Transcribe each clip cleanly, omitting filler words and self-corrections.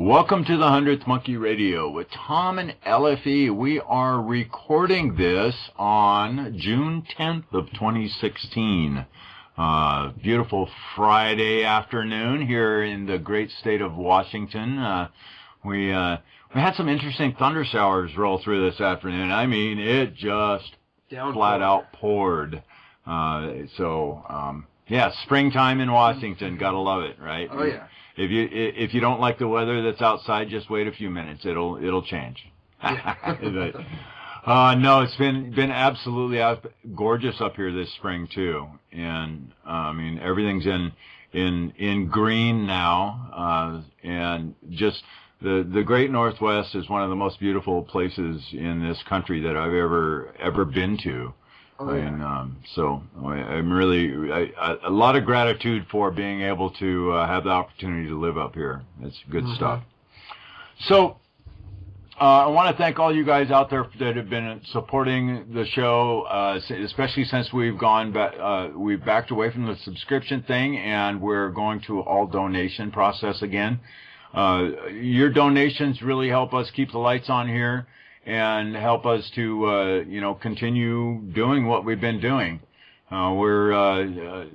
Welcome to the 100th Monkey Radio with Tom and LFE. We are recording this on June 10th of 2016. Beautiful Friday afternoon here in the great state of Washington. We had some interesting thunder showers roll through this afternoon. I mean, it just flat out poured. Yeah, springtime in Washington. Gotta love it, right? Oh yeah. If you don't like the weather that's outside, just wait a few minutes. It'll change. No, it's been absolutely gorgeous up here this spring too, and I mean everything's in green now, and just the Great Northwest is one of the most beautiful places in this country that I've ever been to. Oh, yeah. And so I'm really a lot of gratitude for being able to have the opportunity to live up here. It's good stuff. So I want to thank all you guys out there that have been supporting the show, especially since we've gone back. We've backed away from the subscription thing, and we're going to all donation process again. Your donations really help us keep the lights on here and help us to, continue doing what we've been doing. We're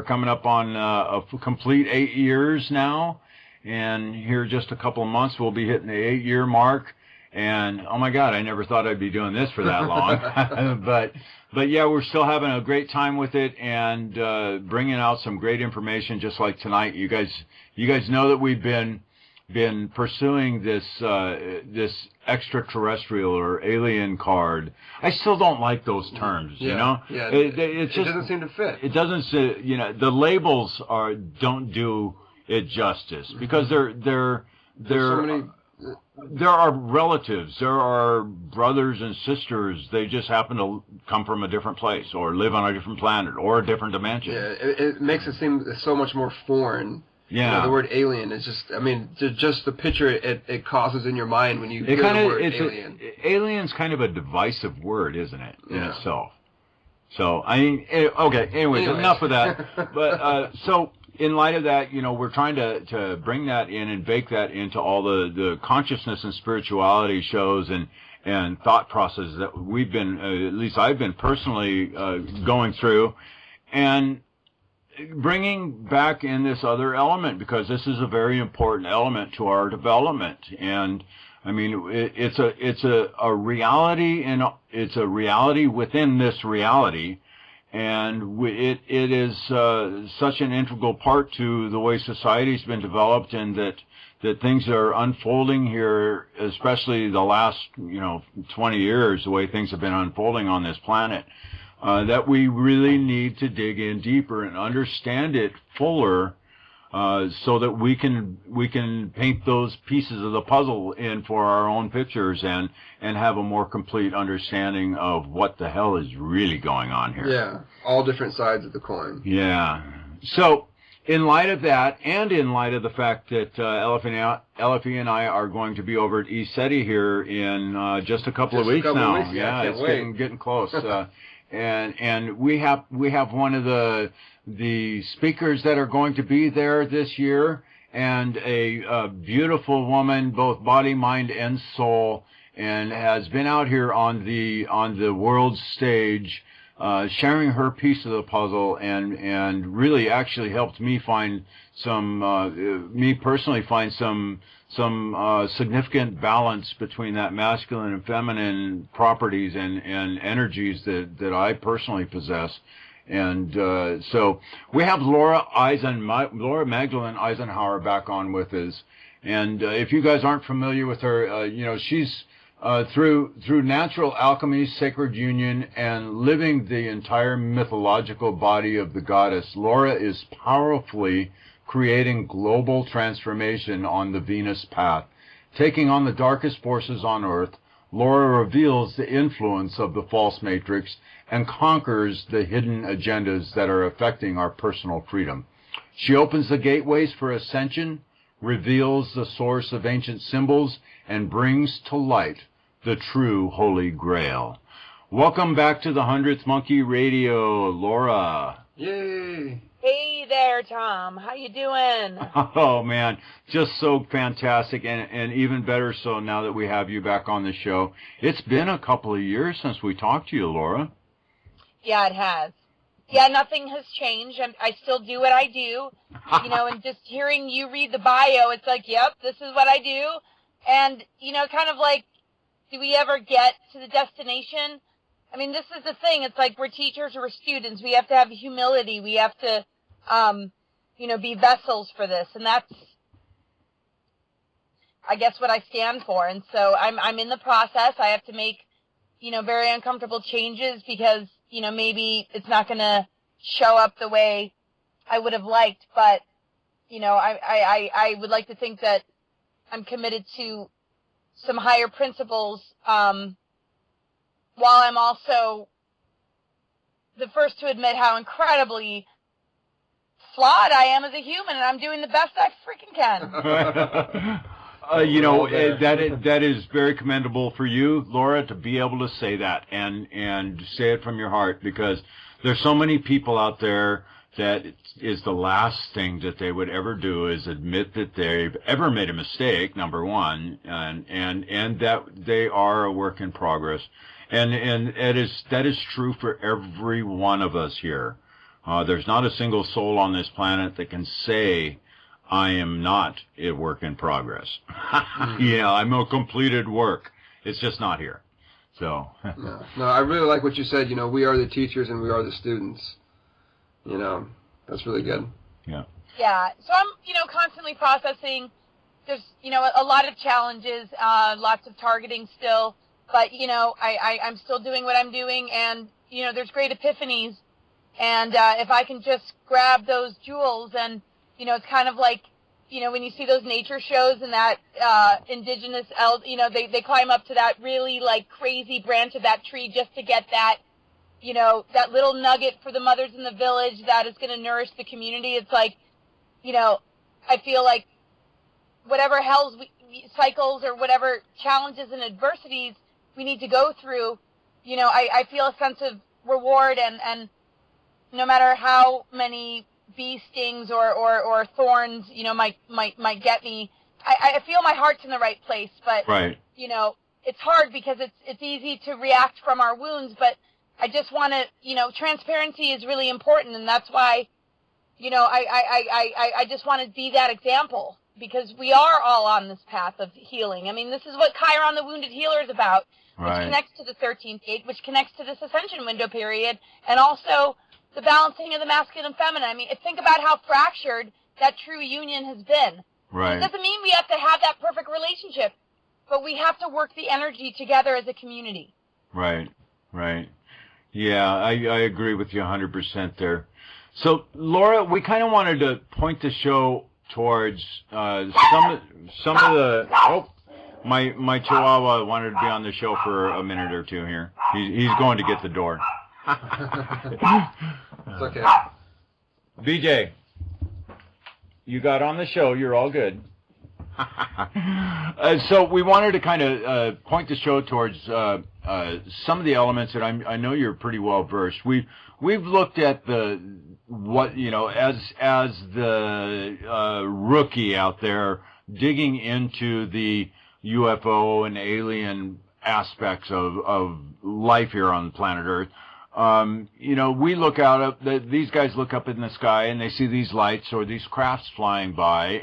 coming up on a complete 8 years now, and here just a couple of months we'll be hitting the 8-year mark. And oh my God, I never thought I'd be doing this for that long. But yeah, we're still having a great time with it and bringing out some great information, just like tonight. You guys know that we've been pursuing this extraterrestrial or alien card. I still don't like those terms, you know? Yeah, it just doesn't seem to fit. It doesn't say, the labels don't do it justice, because there are relatives, there are brothers and sisters. They just happen to come from a different place or live on a different planet or a different dimension. Yeah, it makes it seem so much more foreign. Yeah, the word alien is just, just the picture it causes in your mind when you hear the word alien. Alien's kind of a divisive word, isn't it, in itself? So, okay, anyways, enough of that. But, so, in light of that, we're trying to bring that in and bake that into all the consciousness and spirituality shows and thought processes that we've been, at least I've been personally going through, and bringing back in this other element, because this is a very important element to our development. And I mean, it's a reality, and it's a reality within this reality, and it is such an integral part to the way society's been developed, and that things are unfolding here, especially the last 20 years, the way things have been unfolding on this planet. That we really need to dig in deeper and understand it fuller, so that we can paint those pieces of the puzzle in for our own pictures and have a more complete understanding of what the hell is really going on here. Yeah, all different sides of the coin. Yeah. So, in light of that, and in light of the fact that LFE and I are going to be over at ECETI here in just a couple of weeks now. Yeah, it's getting close. And we have one of the speakers that are going to be there this year, and a beautiful woman, both body, mind, and soul, and has been out here on the world stage, sharing her piece of the puzzle, and really actually helped me find me personally find some significant balance between that masculine and feminine properties and energies that I personally possess. And so we have Laura Magdalene Eisenhower back on with us. And if you guys aren't familiar with her, she's through natural alchemy, sacred union, and living the entire mythological body of the goddess, Laura is powerfully creating global transformation on the Venus path. Taking on the darkest forces on Earth, Laura reveals the influence of the false matrix and conquers the hidden agendas that are affecting our personal freedom. She opens the gateways for ascension, reveals the source of ancient symbols, and brings to light the true Holy Grail. Welcome back to the 100th Monkey Radio, Laura. Yay! Hey there, Tom. How you doing? Oh, man, just so fantastic, and even better so now that we have you back on the show. It's been a couple of years since we talked to you, Laura. Yeah, it has. Yeah, nothing has changed. I still do what I do, and just hearing you read the bio, it's like, yep, this is what I do. And, kind of like, do we ever get to the destination? I mean, this is the thing. It's like we're teachers or we're students. We have to have humility. We have to, be vessels for this. And that's, I guess, what I stand for. And so I'm in the process. I have to make, very uncomfortable changes because, maybe it's not going to show up the way I would have liked. But, I would like to think that I'm committed to some higher principles, while I'm also the first to admit how incredibly flawed I am as a human, and I'm doing the best I freaking can. That is very commendable for you, Laura, to be able to say that and say it from your heart, because there's so many people out there that is the last thing that they would ever do is admit that they've ever made a mistake, number one, and that they are a work in progress. And that is true for every one of us here. There's not a single soul on this planet that can say, I am not a work in progress. I'm a completed work. It's just not here. So. No, I really like what you said. We are the teachers and we are the students. That's really good. Yeah. Yeah. So I'm, constantly processing. There's, a lot of challenges, lots of targeting still. But, I'm still doing what I'm doing, and, there's great epiphanies. And if I can just grab those jewels, and, it's kind of like, when you see those nature shows and that indigenous elves, they climb up to that really, like, crazy branch of that tree just to get that, that little nugget for the mothers in the village that is going to nourish the community. It's like, I feel like whatever hell's cycles or whatever challenges and adversities we need to go through, I feel a sense of reward, and no matter how many bee stings or thorns, might get me, I feel my heart's in the right place. But right. It's hard because it's easy to react from our wounds, but I just want to, transparency is really important, and that's why, I just want to be that example, because we are all on this path of healing. I mean, this is what Chiron the Wounded Healer is about, which connects to the 13th gate, which connects to this Ascension window period, and also the balancing of the masculine and feminine. I mean, think about how fractured that true union has been. Right. It doesn't mean we have to have that perfect relationship, but we have to work the energy together as a community. Right. Yeah, I agree with you 100% there. So, Laura, we kind of wanted to point the show towards some of the. Oh, my Chihuahua wanted to be on the show for a minute or two here. He's going to get the door. It's okay. BJ, you got on the show. You're all good. So we wanted to kind of point the show towards some of the elements that I know you're pretty well versed. We've looked at as the rookie out there digging into the UFO and alien aspects of life here on planet Earth. We look out these guys look up in the sky and they see these lights or these crafts flying by,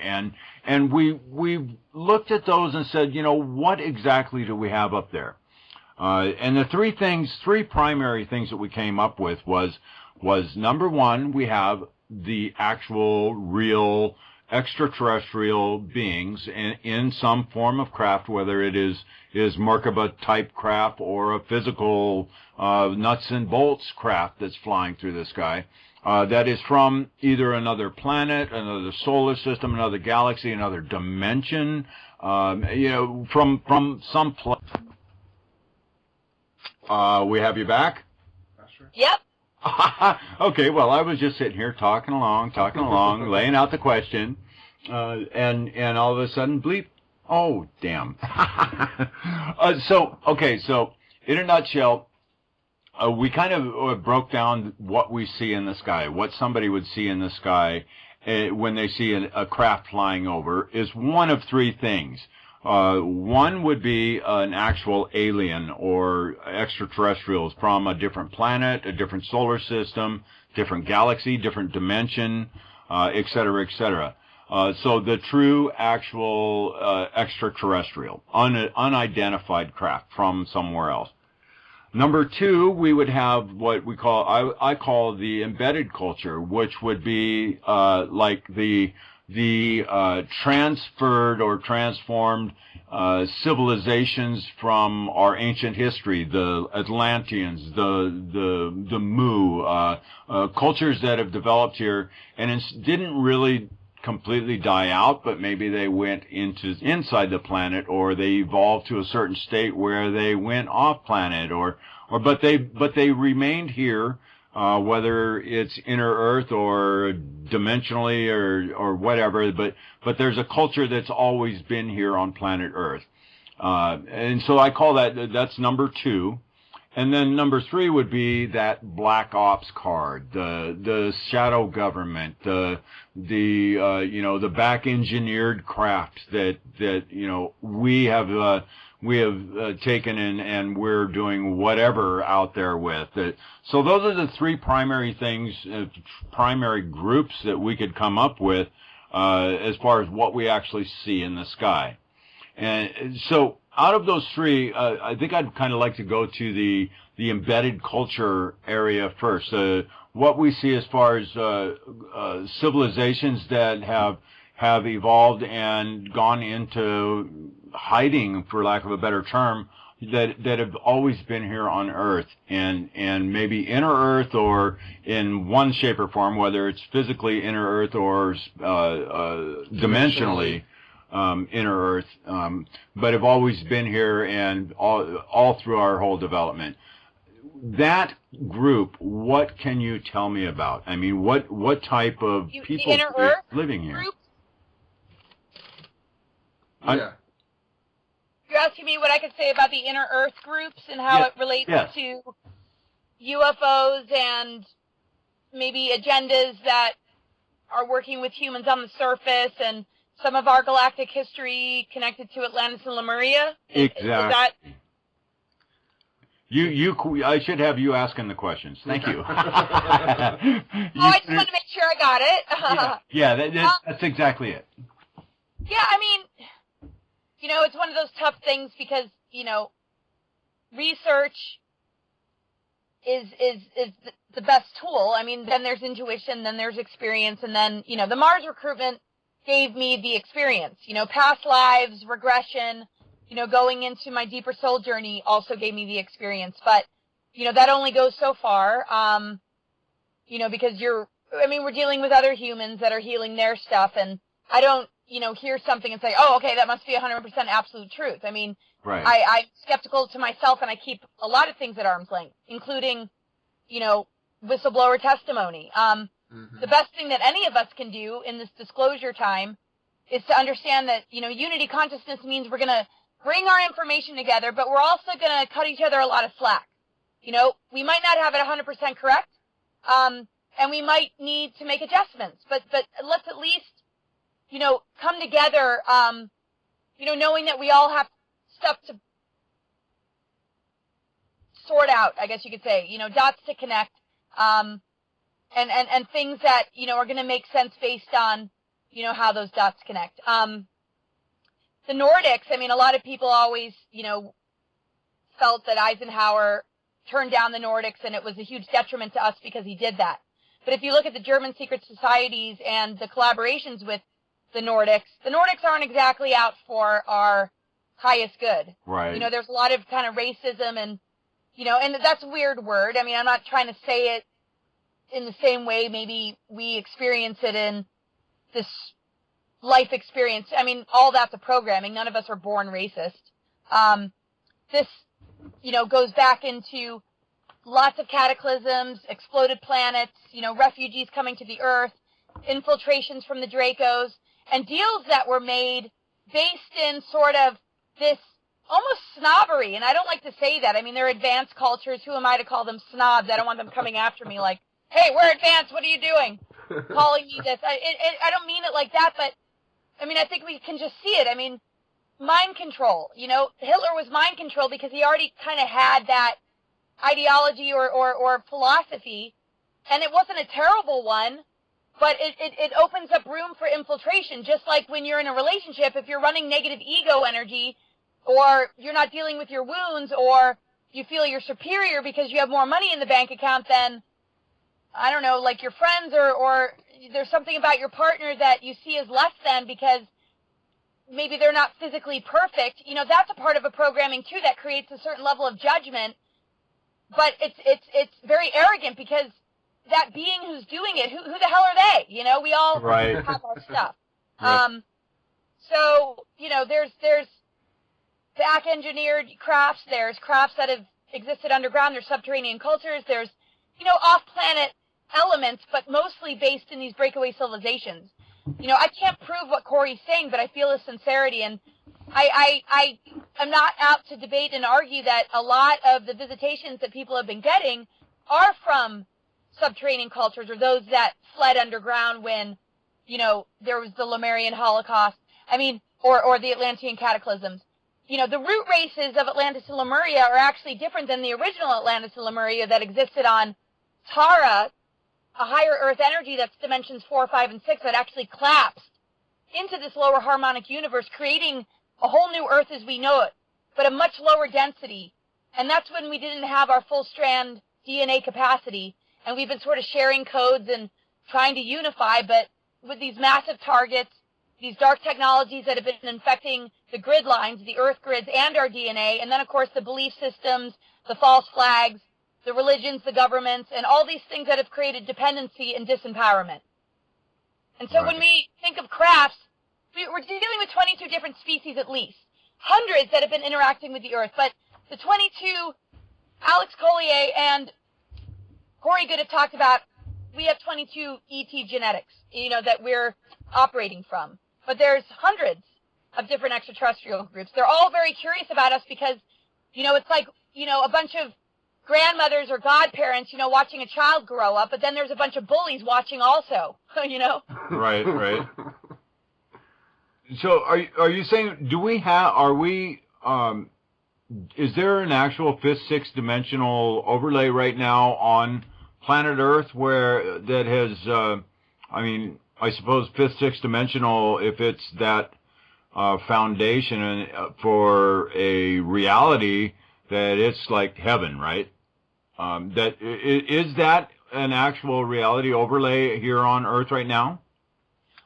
and we looked at those and said, what exactly do we have up there? And the three primary things that we came up with was number one, we have the actual real extraterrestrial beings in some form of craft, whether it is Merkaba type craft or a physical nuts and bolts craft that's flying through the sky, that is from either another planet, another solar system, another galaxy, another dimension, from some place. We have you back? Yep. Okay, well, I was just sitting here talking along, laying out the question, and all of a sudden, bleep. Oh, damn. So in a nutshell, we kind of broke down what we see in the sky, what somebody would see in the sky when they see a craft flying over is one of three things. One would be an actual alien or extraterrestrials from a different planet, a different solar system, different galaxy, different dimension, et cetera, et cetera. So the true, actual extraterrestrial, unidentified craft from somewhere else. Number two, we would have what we call, I call the embedded culture, which would be like the transferred or transformed civilizations from our ancient history, the Atlanteans, the Mu, cultures that have developed here and didn't really completely die out, but maybe they went inside the planet, or they evolved to a certain state where they went off planet, but they remained here, whether it's inner Earth or dimensionally or whatever. But there's a culture that's always been here on planet Earth, and so I call that's number two. And then number three would be that black ops card, the shadow government, the back engineered craft that we have taken and we're doing whatever out there with. So those are the three primary things, primary groups that we could come up with as far as what we actually see in the sky. And so out of those three, I think I'd kind of like to go to the embedded culture area first. What we see as far as civilizations that have evolved and gone into hiding, for lack of a better term, that have always been here on Earth, and maybe inner Earth or in one shape or form, whether it's physically inner Earth or dimensionally. Inner Earth, but have always been here and all through our whole development. That group, what can you tell me about? I mean, what type of people are living here? Group? Yeah. You're asking me what I could say about the inner Earth groups and how it relates to UFOs and maybe agendas that are working with humans on the surface and some of our galactic history connected to Atlantis and Lemuria? Exactly. I should have you asking the questions. Thank you. I just wanted to make sure I got it. That's exactly it. Yeah, I mean, it's one of those tough things because, research is the best tool. I mean, then there's intuition, then there's experience, and then, the Mars recruitment gave me the experience. Past lives, regression, going into my deeper soul journey also gave me the experience. But, that only goes so far, because we're dealing with other humans that are healing their stuff, and I don't, hear something and say, oh, okay, that must be 100% absolute truth. I mean, right. I'm skeptical to myself, and I keep a lot of things at arm's length, including, whistleblower testimony. The best thing that any of us can do in this disclosure time is to understand that, unity consciousness means we're going to bring our information together, but we're also going to cut each other a lot of slack. We might not have it 100% correct, and we might need to make adjustments, but let's at least, come together, knowing that we all have stuff to sort out, I guess you could say, dots to connect, and things that, are going to make sense based on, how those dots connect. The Nordics, a lot of people always, felt that Eisenhower turned down the Nordics and it was a huge detriment to us because he did that. But if you look at the German secret societies and the collaborations with the Nordics aren't exactly out for our highest good. Right. There's a lot of kind of racism and, and that's a weird word. I'm not trying to say it in the same way maybe we experience it in this life experience. All that's a programming. None of us are born racist. This, goes back into lots of cataclysms, exploded planets, refugees coming to the Earth, infiltrations from the Dracos, and deals that were made based in sort of this almost snobbery, and I don't like to say that. I mean, they're advanced cultures. Who am I to call them snobs? I don't want them coming after me like, hey, we're advanced. What are you doing? Calling me this. I don't mean it like that, but, I mean, I think we can just see it. I mean, mind control. You know, Hitler was mind control because he already kind of had that ideology or philosophy, and it wasn't a terrible one, but it opens up room for infiltration, just like when you're in a relationship. If you're running negative ego energy, or you're not dealing with your wounds, or you feel you're superior because you have more money in the bank account than, I don't know, like your friends, or there's something about your partner that you see as less than because maybe they're not physically perfect, you know, that's a part of a programming too that creates a certain level of judgment, but it's very arrogant because that being who's doing it, who the hell are they? You know, we all have our stuff. Right. So, you know, there's back-engineered crafts, there's crafts that have existed underground, there's subterranean cultures, there's, you know, off-planet elements, but mostly based in these breakaway civilizations. You know, I can't prove what Corey's saying, but I feel his sincerity, and I'm not out to debate and argue that a lot of the visitations that people have been getting are from subterranean cultures, or those that fled underground when, you know, there was the Lemurian Holocaust, I mean, or the Atlantean cataclysms. You know, the root races of Atlantis and Lemuria are actually different than the original Atlantis and Lemuria that existed on Tara, a higher Earth energy that's dimensions 4, 5, and 6 that actually collapsed into this lower harmonic universe, creating a whole new Earth as we know it, but a much lower density. And that's when we didn't have our full strand DNA capacity, and we've been sort of sharing codes and trying to unify, but with these massive targets, these dark technologies that have been infecting the grid lines, the Earth grids, and our DNA, and then, of course, the belief systems, the false flags, the religions, the governments, and all these things that have created dependency and disempowerment. And so when we think of crafts, we're dealing with 22 different species at least, hundreds that have been interacting with the Earth, but the 22 Alex Collier and Corey Good have talked about, we have 22 ET genetics, you know, that we're operating from. But there's hundreds of different extraterrestrial groups. They're all very curious about us because, you know, it's like, you know, a bunch of grandmothers or godparents, you know, watching a child grow up, but then there's a bunch of bullies watching also, you know? Right. So are you saying, is there an actual fifth, sixth dimensional overlay right now on planet Earth where that has, I suppose fifth, sixth dimensional, if it's that foundation for a reality, that it's like heaven, right? Is that an actual reality overlay here on Earth right now?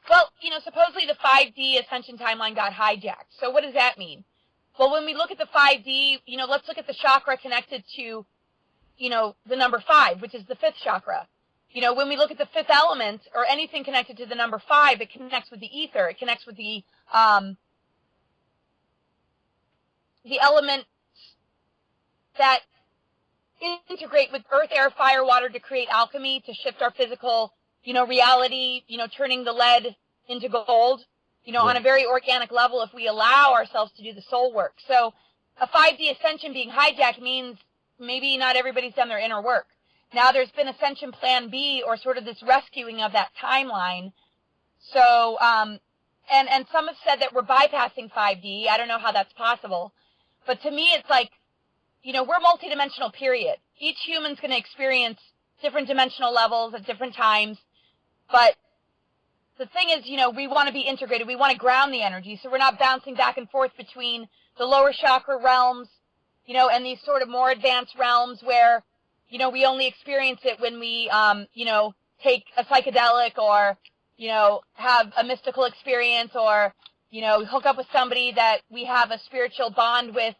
Well, you know, supposedly the 5D Ascension timeline got hijacked. So what does that mean? Well, when we look at the 5D, you know, let's look at the chakra connected to, you know, the number 5, which is the fifth chakra. You know, when we look at the fifth element, or anything connected to the number 5, it connects with the ether. It connects with the elements that integrate with earth, air, fire, water to create alchemy, to shift our physical, you know, reality, you know, turning the lead into gold, you know, on a very organic level if we allow ourselves to do the soul work. So a 5D ascension being hijacked means maybe not everybody's done their inner work. Now there's been Ascension Plan B, or sort of this rescuing of that timeline. So, and some have said that we're bypassing 5D. I don't know how that's possible. But to me, it's like, you know, we're multidimensional, period. Each human's going to experience different dimensional levels at different times. But the thing is, you know, we want to be integrated. We want to ground the energy, so we're not bouncing back and forth between the lower chakra realms, you know, and these sort of more advanced realms where, you know, we only experience it when we, you know, take a psychedelic, or, you know, have a mystical experience, or, you know, hook up with somebody that we have a spiritual bond with,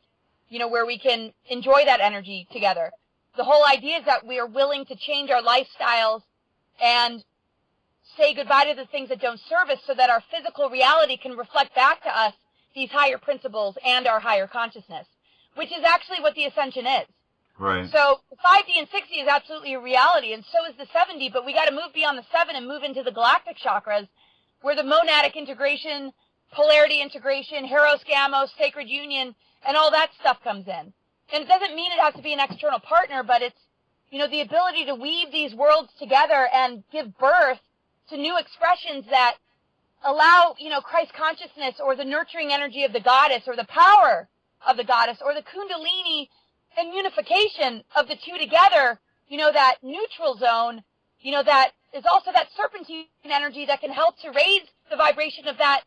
you know, where we can enjoy that energy together. The whole idea is that we are willing to change our lifestyles and say goodbye to the things that don't serve us, so that our physical reality can reflect back to us these higher principles and our higher consciousness, which is actually what the Ascension is. Right. So 5D and 6D is absolutely a reality, and so is the 7D, but we got to move beyond the 7 and move into the galactic chakras, where the monadic integration, polarity integration, Heros Gamos, sacred union, and all that stuff comes in. And it doesn't mean it has to be an external partner, but it's, the ability to weave these worlds together and give birth to new expressions that allow, Christ consciousness or the nurturing energy of the goddess or the power of the goddess or the kundalini and unification of the two together, that neutral zone, that is also that serpentine energy that can help to raise the vibration of that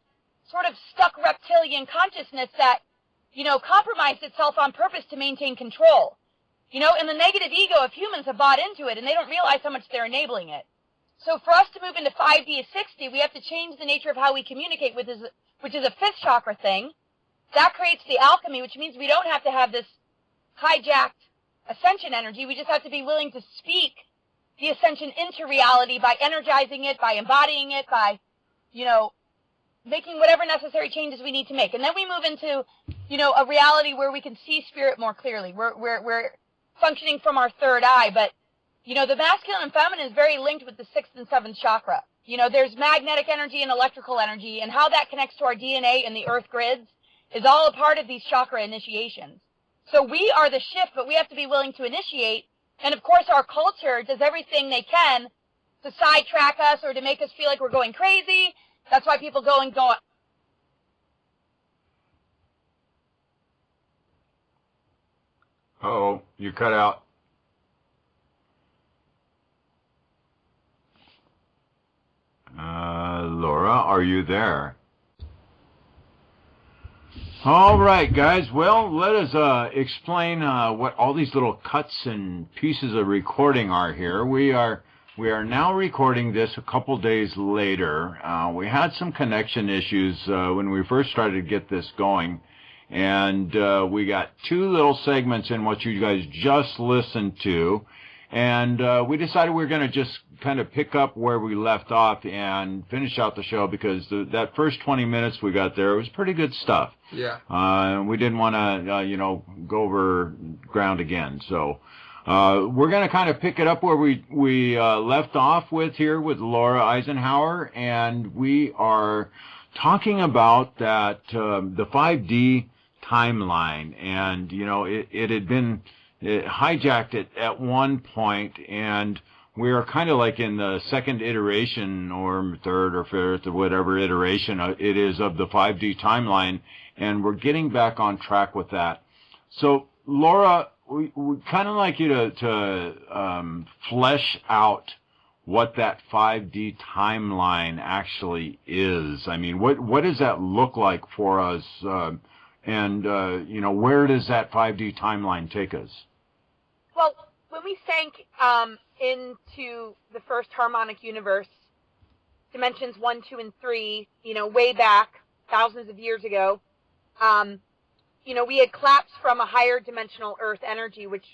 sort of stuck reptilian consciousness that, compromised itself on purpose to maintain control. And the negative ego of humans have bought into it, and they don't realize how much they're enabling it. So for us to move into 5D 60, we have to change the nature of how we communicate, which is a fifth chakra thing. That creates the alchemy, which means we don't have to have this hijacked ascension energy. We just have to be willing to speak the ascension into reality by energizing it, by embodying it, by, making whatever necessary changes we need to make. And then we move into, a reality where we can see spirit more clearly. We're functioning from our third eye, but, the masculine and feminine is very linked with the sixth and seventh chakra. There's magnetic energy and electrical energy, and how that connects to our DNA and the earth grids is all a part of these chakra initiations. So we are the shift, but we have to be willing to initiate. And of course, our culture does everything they can to sidetrack us or to make us feel like we're going crazy. That's why people go. Uh-oh, you cut out. Laura, are you there? All right, guys. Well, let us explain what all these little cuts and pieces of recording are here. We are now recording this a couple days later. We had some connection issues when we first started to get this going, and we got two little segments in what you guys just listened to, and we decided we were going to just kind of pick up where we left off and finish out the show, because that first 20 minutes we got there was pretty good stuff. Yeah. We didn't want to, go over ground again. So we're going to kind of pick it up where we left off with here with Laura Eisenhower, and we are talking about that the 5D timeline, and it had been hijacked at one point, and we are kind of like in the second iteration or third or fifth or whatever iteration it is of the 5D timeline, and we're getting back on track with that. So, Laura, we kind of like you to flesh out what that 5D timeline actually is. I mean, what does that look like for us, and where does that 5D timeline take us? Well, when we sank into the first harmonic universe, dimensions 1, 2, and 3, way back thousands of years ago, we had collapsed from a higher dimensional Earth energy, which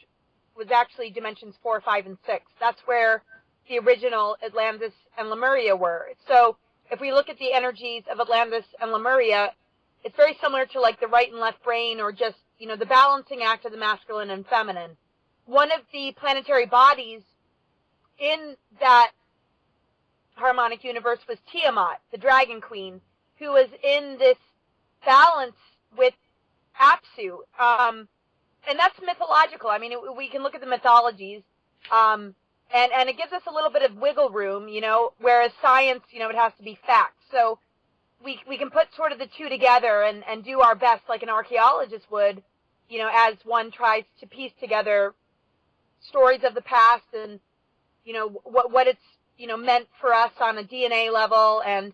was actually dimensions 4, 5, and 6. That's where the original Atlantis and Lemuria were. So if we look at the energies of Atlantis and Lemuria, it's very similar to like the right and left brain, or just, the balancing act of the masculine and feminine. One of the planetary bodies in that harmonic universe was Tiamat, the dragon queen, who was in this balance with Apsu. And that's mythological. I mean, we can look at the mythologies, and it gives us a little bit of wiggle room, whereas science, it has to be fact. So we can put sort of the two together and do our best like an archaeologist would, as one tries to piece together stories of the past and, what it's, meant for us on a DNA level. And,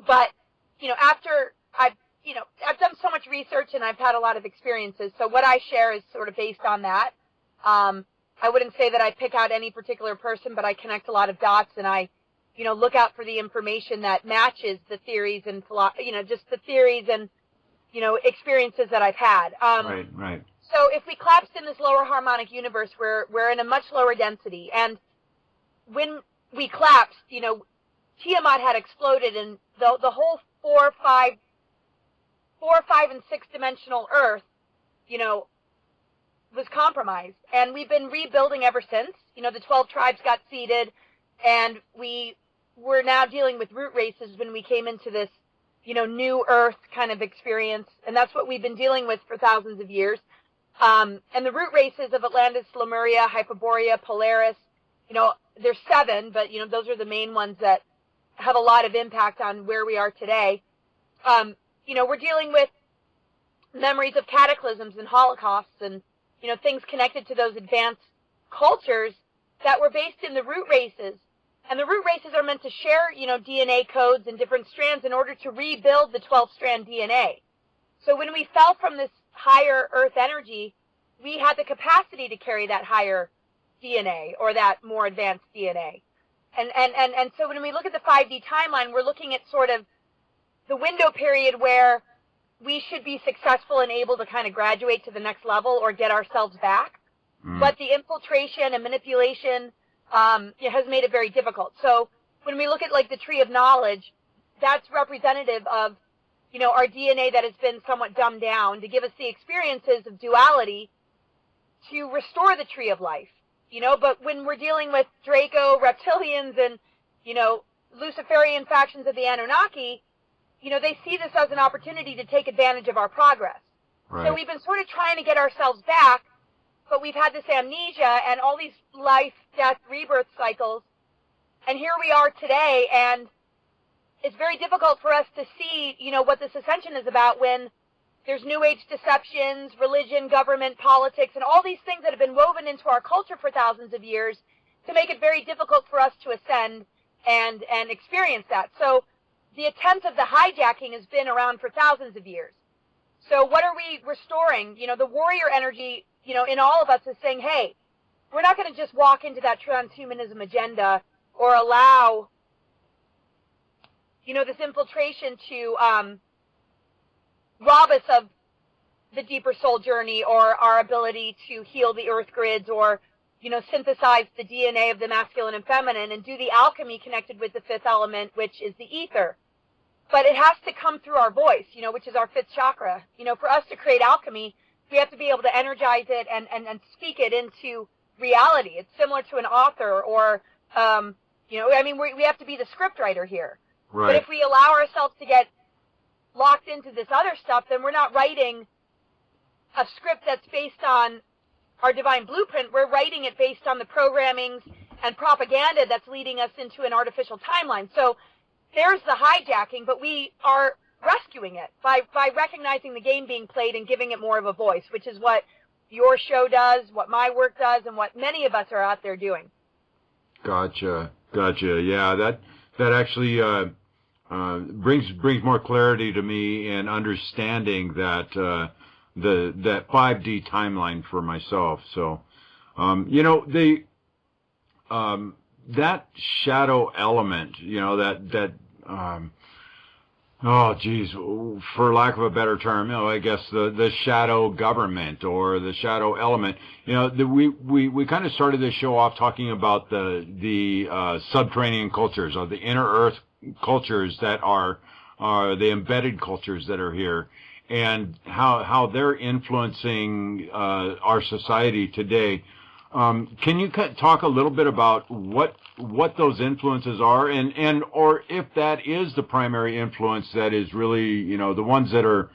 but, after I've done so much research and I've had a lot of experiences. So what I share is sort of based on that. I wouldn't say that I pick out any particular person, but I connect a lot of dots, and I, look out for the information that matches the theories and, just the theories and, experiences that I've had. Right. So if we collapsed in this lower harmonic universe, we're in a much lower density. And when we collapsed, Tiamat had exploded, and the whole 4, 5, and 6 dimensional Earth, was compromised. And we've been rebuilding ever since. The 12 tribes got seeded, and we we're now dealing with root races when we came into this, new Earth kind of experience, and that's what we've been dealing with for thousands of years. And the root races of Atlantis, Lemuria, Hyperborea, Polaris, there's 7, but, those are the main ones that have a lot of impact on where we are today. We're dealing with memories of cataclysms and holocausts and, things connected to those advanced cultures that were based in the root races. And the root races are meant to share, DNA codes and different strands in order to rebuild the 12-strand DNA. So when we fell from this higher Earth energy, we had the capacity to carry that higher DNA or that more advanced DNA. And so when we look at the 5D timeline, we're looking at sort of the window period where we should be successful and able to kind of graduate to the next level or get ourselves back. But the infiltration and manipulation has made it very difficult. So when we look at like the tree of knowledge, that's representative of, our DNA that has been somewhat dumbed down to give us the experiences of duality to restore the tree of life. But when we're dealing with Draco, reptilians, and, Luciferian factions of the Anunnaki, they see this as an opportunity to take advantage of our progress. Right. So we've been sort of trying to get ourselves back, but we've had this amnesia and all these life, death, rebirth cycles. And here we are today, and it's very difficult for us to see, what this ascension is about when there's New Age deceptions, religion, government, politics, and all these things that have been woven into our culture for thousands of years to make it very difficult for us to ascend and experience that. So the attempt of the hijacking has been around for thousands of years. So what are we restoring? The warrior energy, in all of us is saying, hey, we're not going to just walk into that transhumanism agenda or allow, this infiltration to rob us of the deeper soul journey or our ability to heal the earth grids or, synthesize the DNA of the masculine and feminine and do the alchemy connected with the 5th element, which is the ether. But it has to come through our voice, which is our 5th chakra. For us to create alchemy, we have to be able to energize it and speak it into reality. It's similar to an author or, we have to be the script writer here. Right. But if we allow ourselves to get locked into this other stuff, then we're not writing a script that's based on our divine blueprint. We're writing it based on the programmings and propaganda that's leading us into an artificial timeline. So there's the hijacking, but we are rescuing it by recognizing the game being played and giving it more of a voice, which is what your show does, what my work does, and what many of us are out there doing. Gotcha. Yeah, that actually brings more clarity to me in understanding that that 5D timeline for myself. So, that shadow element, for lack of a better term, I guess the shadow government or the shadow element, we kind of started this show off talking about the subterranean cultures or the inner earth cultures that are the embedded cultures that are here, and how they're influencing our society today. Can you talk a little bit about what those influences are, and or if that is the primary influence that is really, the ones that are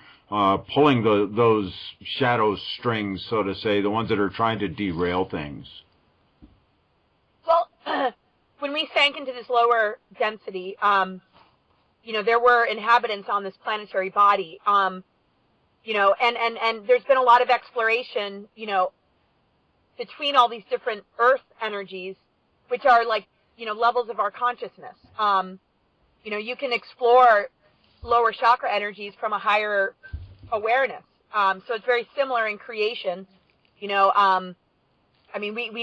pulling those shadow strings, so to say, the ones that are trying to derail things? Well, when we sank into this lower density, there were inhabitants on this planetary body, and there's been a lot of exploration, between all these different earth energies, which are like, levels of our consciousness. You can explore lower chakra energies from a higher awareness. So it's very similar in creation. We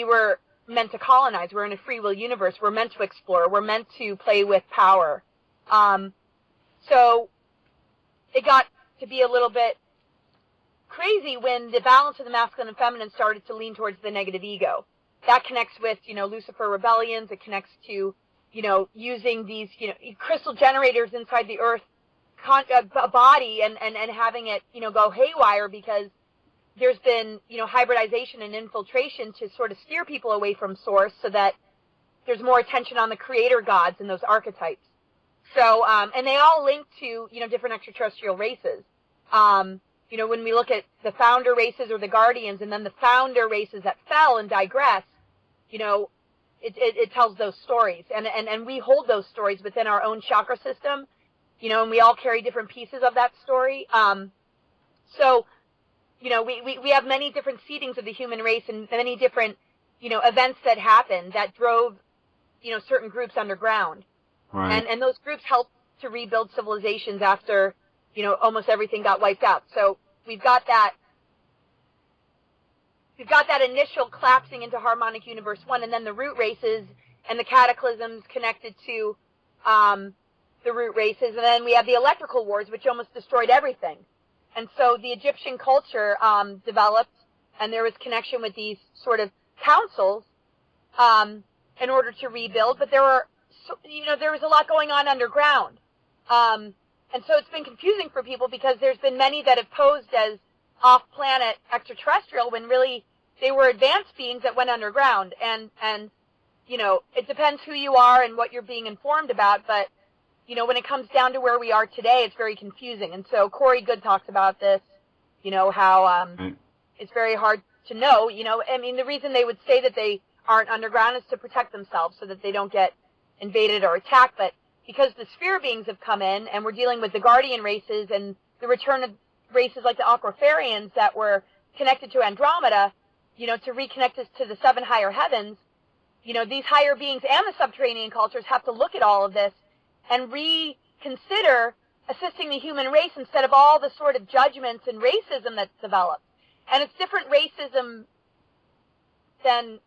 were meant to colonize. We're in a free will universe. We're meant to explore. We're meant to play with power. So it got to be a little bit crazy when the balance of the masculine and feminine started to lean towards the negative ego. That connects with, Lucifer rebellions. It connects to, using these, crystal generators inside the earth body and having it, go haywire because there's been, hybridization and infiltration to sort of steer people away from source so that there's more attention on the creator gods and those archetypes. So, and they all link to, different extraterrestrial races. When we look at the founder races or the guardians, and then the founder races that fell and digress, it tells those stories. And we hold those stories within our own chakra system, and we all carry different pieces of that story. So, we have many different seedings of the human race and many different, events that happened that drove, certain groups underground. Right. And those groups helped to rebuild civilizations after, almost everything got wiped out. So we've got that initial collapsing into harmonic universe 1, and then the root races and the cataclysms connected to the root races, and then we have the electrical wars, which almost destroyed everything. And so the Egyptian culture developed, and there was connection with these sort of councils in order to rebuild, but there was a lot going on underground. And so it's been confusing for people because there's been many that have posed as off-planet extraterrestrial when really they were advanced beings that went underground. And it depends who you are and what you're being informed about, but, when it comes down to where we are today, it's very confusing. And so Corey Good talks about this, how it's very hard to know, the reason they would say that they aren't underground is to protect themselves so that they don't get invaded or attacked, but because the sphere beings have come in and we're dealing with the guardian races and the return of races like the Aquafarians that were connected to Andromeda, to reconnect us to the 7 higher heavens, these higher beings and the subterranean cultures have to look at all of this and reconsider assisting the human race instead of all the sort of judgments and racism that's developed. And it's different racism than,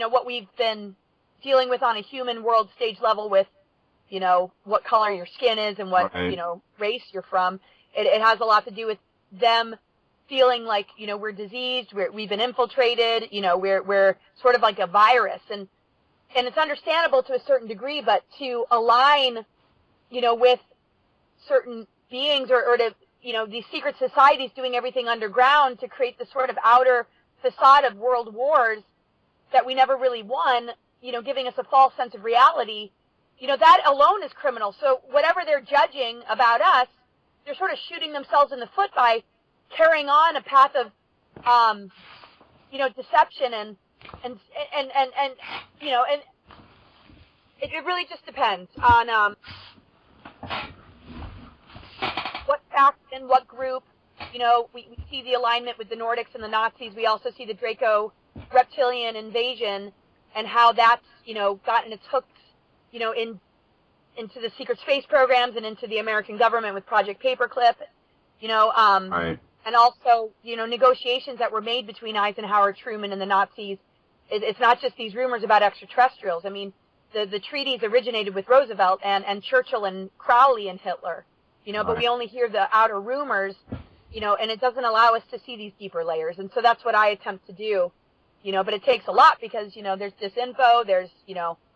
what we've been dealing with on a human world stage level with, what color your skin is and what, right. Race you're from. It has a lot to do with them feeling like, we're diseased, we've been infiltrated, we're sort of like a virus. And it's understandable to a certain degree, but to align, with certain beings or to, these secret societies doing everything underground to create this sort of outer facade of world wars that we never really won, giving us a false sense of reality, that alone is criminal. So whatever they're judging about us, they're sort of shooting themselves in the foot by carrying on a path of, deception and it really just depends on what faction, what group. We see the alignment with the Nordics and the Nazis. We also see the Draco reptilian invasion and how that's, gotten its hooks, into the secret space programs and into the American government with Project Paperclip, right. And also, negotiations that were made between Eisenhower, Truman, and the Nazis. It's not just these rumors about extraterrestrials. I mean, the treaties originated with Roosevelt and Churchill and Crowley and Hitler, but Right. we only hear the outer rumors, and it doesn't allow us to see these deeper layers. And so that's what I attempt to do, but it takes a lot because, there's disinfo, there's,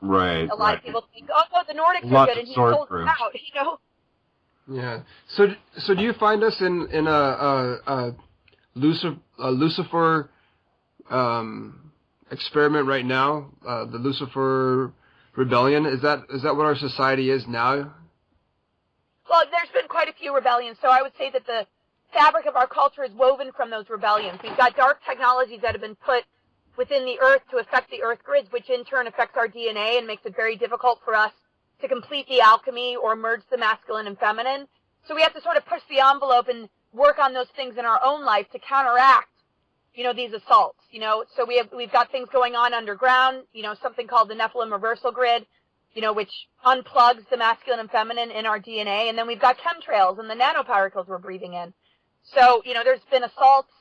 Right. a lot of people think, oh, no, the Nordics Lots are good, of and he sword sold through. them out, Yeah. So do you find us in a Lucifer experiment right now? The Lucifer rebellion, is that what our society is now? Well, there's been quite a few rebellions, so I would say that the fabric of our culture is woven from those rebellions. We've got dark technologies that have been put within the earth to affect the earth grids, which in turn affects our DNA and makes it very difficult for us to complete the alchemy or merge the masculine and feminine. So we have to sort of push the envelope and work on those things in our own life to counteract, these assaults. So we've got things going on underground, something called the Nephilim reversal grid, which unplugs the masculine and feminine in our DNA. And then we've got chemtrails and the nanoparticles we're breathing in. So, there's been assaults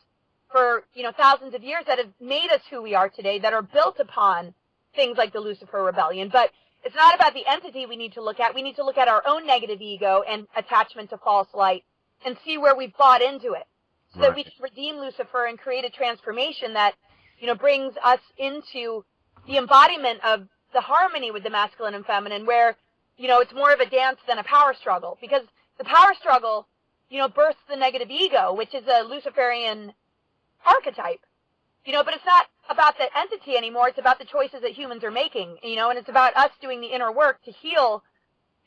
for, thousands of years that have made us who we are today that are built upon things like the Lucifer rebellion. But it's not about the entity we need to look at. We need to look at our own negative ego and attachment to false light and see where we've bought into it so that we can redeem Lucifer and create a transformation that, brings us into the embodiment of the harmony with the masculine and feminine where, it's more of a dance than a power struggle, because the power struggle, births the negative ego, which is a Luciferian archetype, but it's not about the entity anymore. It's about the choices that humans are making, and it's about us doing the inner work to heal,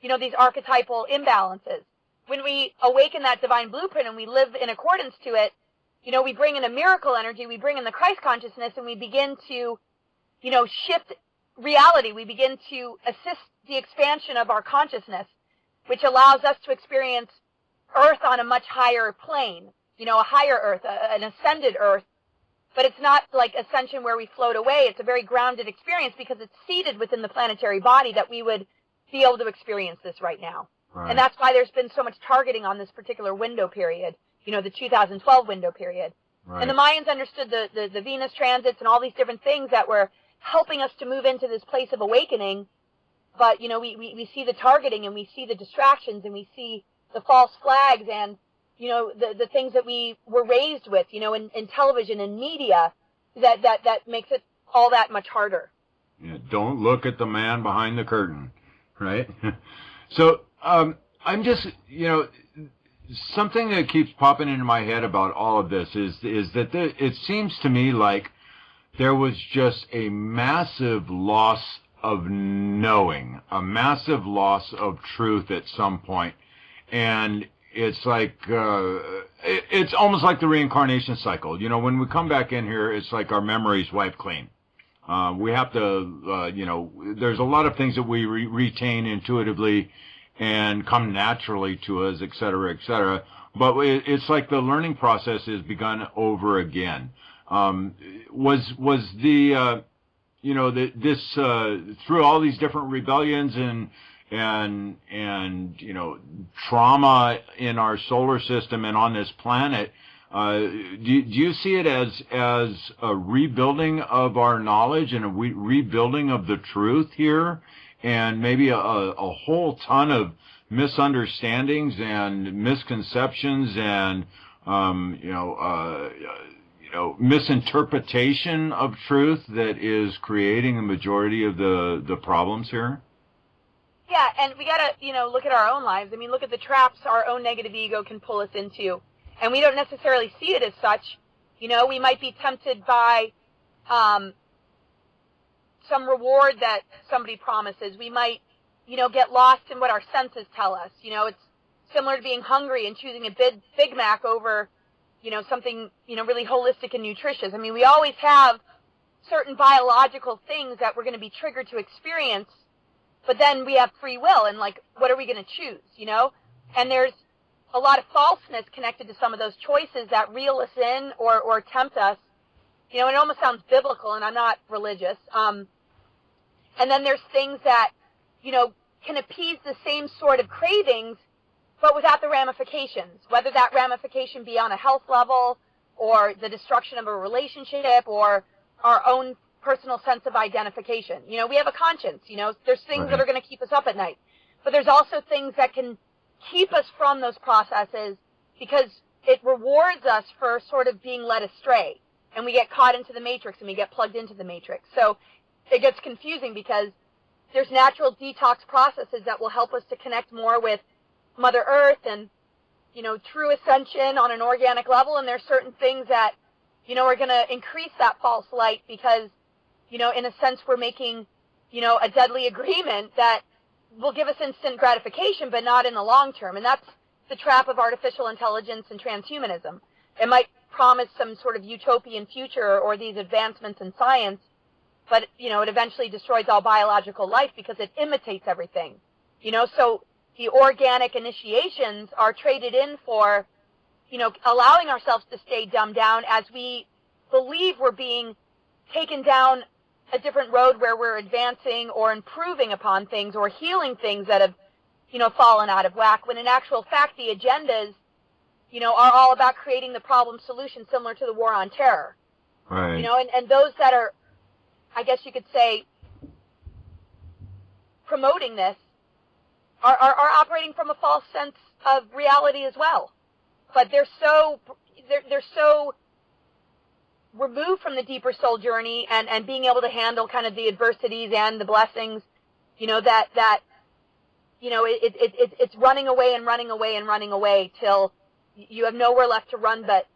these archetypal imbalances. When we awaken that divine blueprint and we live in accordance to it, we bring in a miracle energy, we bring in the Christ consciousness, and we begin to, shift reality. We begin to assist the expansion of our consciousness, which allows us to experience Earth on a much higher plane, a higher Earth, an ascended Earth. But it's not like Ascension where we float away. It's a very grounded experience because it's seated within the planetary body that we would be able to experience this right now. Right. And that's why there's been so much targeting on this particular window period, the 2012 window period. Right. And the Mayans understood the Venus transits and all these different things that were helping us to move into this place of awakening. But, we see the targeting and we see the distractions and we see the false flags and, the things that we were raised with, in television and media that makes it all that much harder. Yeah, don't look at the man behind the curtain, right? So I'm just, something that keeps popping into my head about all of this is that it seems to me like there was just a massive loss of knowing, a massive loss of truth at some point. And it's like, it's almost like the reincarnation cycle. When we come back in here, it's like our memories wiped clean. We have to, there's a lot of things that we retain intuitively and come naturally to us, et cetera, et cetera. But it's like the learning process is begun over again. Was the, this, through all these different rebellions and trauma in our solar system and on this planet, do you see it as a rebuilding of our knowledge and a rebuilding of the truth here, and maybe a whole ton of misunderstandings and misconceptions and misinterpretation of truth that is creating the majority of the problems here? Yeah, and we gotta, look at our own lives. I mean, look at the traps our own negative ego can pull us into. And we don't necessarily see it as such. We might be tempted by some reward that somebody promises. We might, get lost in what our senses tell us. It's similar to being hungry and choosing a Big Mac over, something, really holistic and nutritious. I mean, we always have certain biological things that we're going to be triggered to experience. But then we have free will, and what are we going to choose, And there's a lot of falseness connected to some of those choices that reel us in or tempt us. It almost sounds biblical, and I'm not religious. And then there's things that, can appease the same sort of cravings, but without the ramifications, whether that ramification be on a health level or the destruction of a relationship or our own personal sense of identification. We have a conscience, there's things Right. that are going to keep us up at night. But there's also things that can keep us from those processes because it rewards us for sort of being led astray. And we get caught into the matrix and we get plugged into the matrix. So it gets confusing because there's natural detox processes that will help us to connect more with Mother Earth and, true ascension on an organic level. And there's certain things that, are going to increase that false light because in a sense, we're making, a deadly agreement that will give us instant gratification, but not in the long term. And that's the trap of artificial intelligence and transhumanism. It might promise some sort of utopian future or these advancements in science, but, it eventually destroys all biological life because it imitates everything. So the organic initiations are traded in for, allowing ourselves to stay dumbed down as we believe we're being taken down a different road where we're advancing or improving upon things or healing things that have, fallen out of whack, when in actual fact the agendas, are all about creating the problem solution similar to the war on terror. Right. And those that are, I guess you could say, promoting this are operating from a false sense of reality as well. But they're so removed from the deeper soul journey and being able to handle kind of the adversities and the blessings, it's running away and running away and running away till you have nowhere left to run but,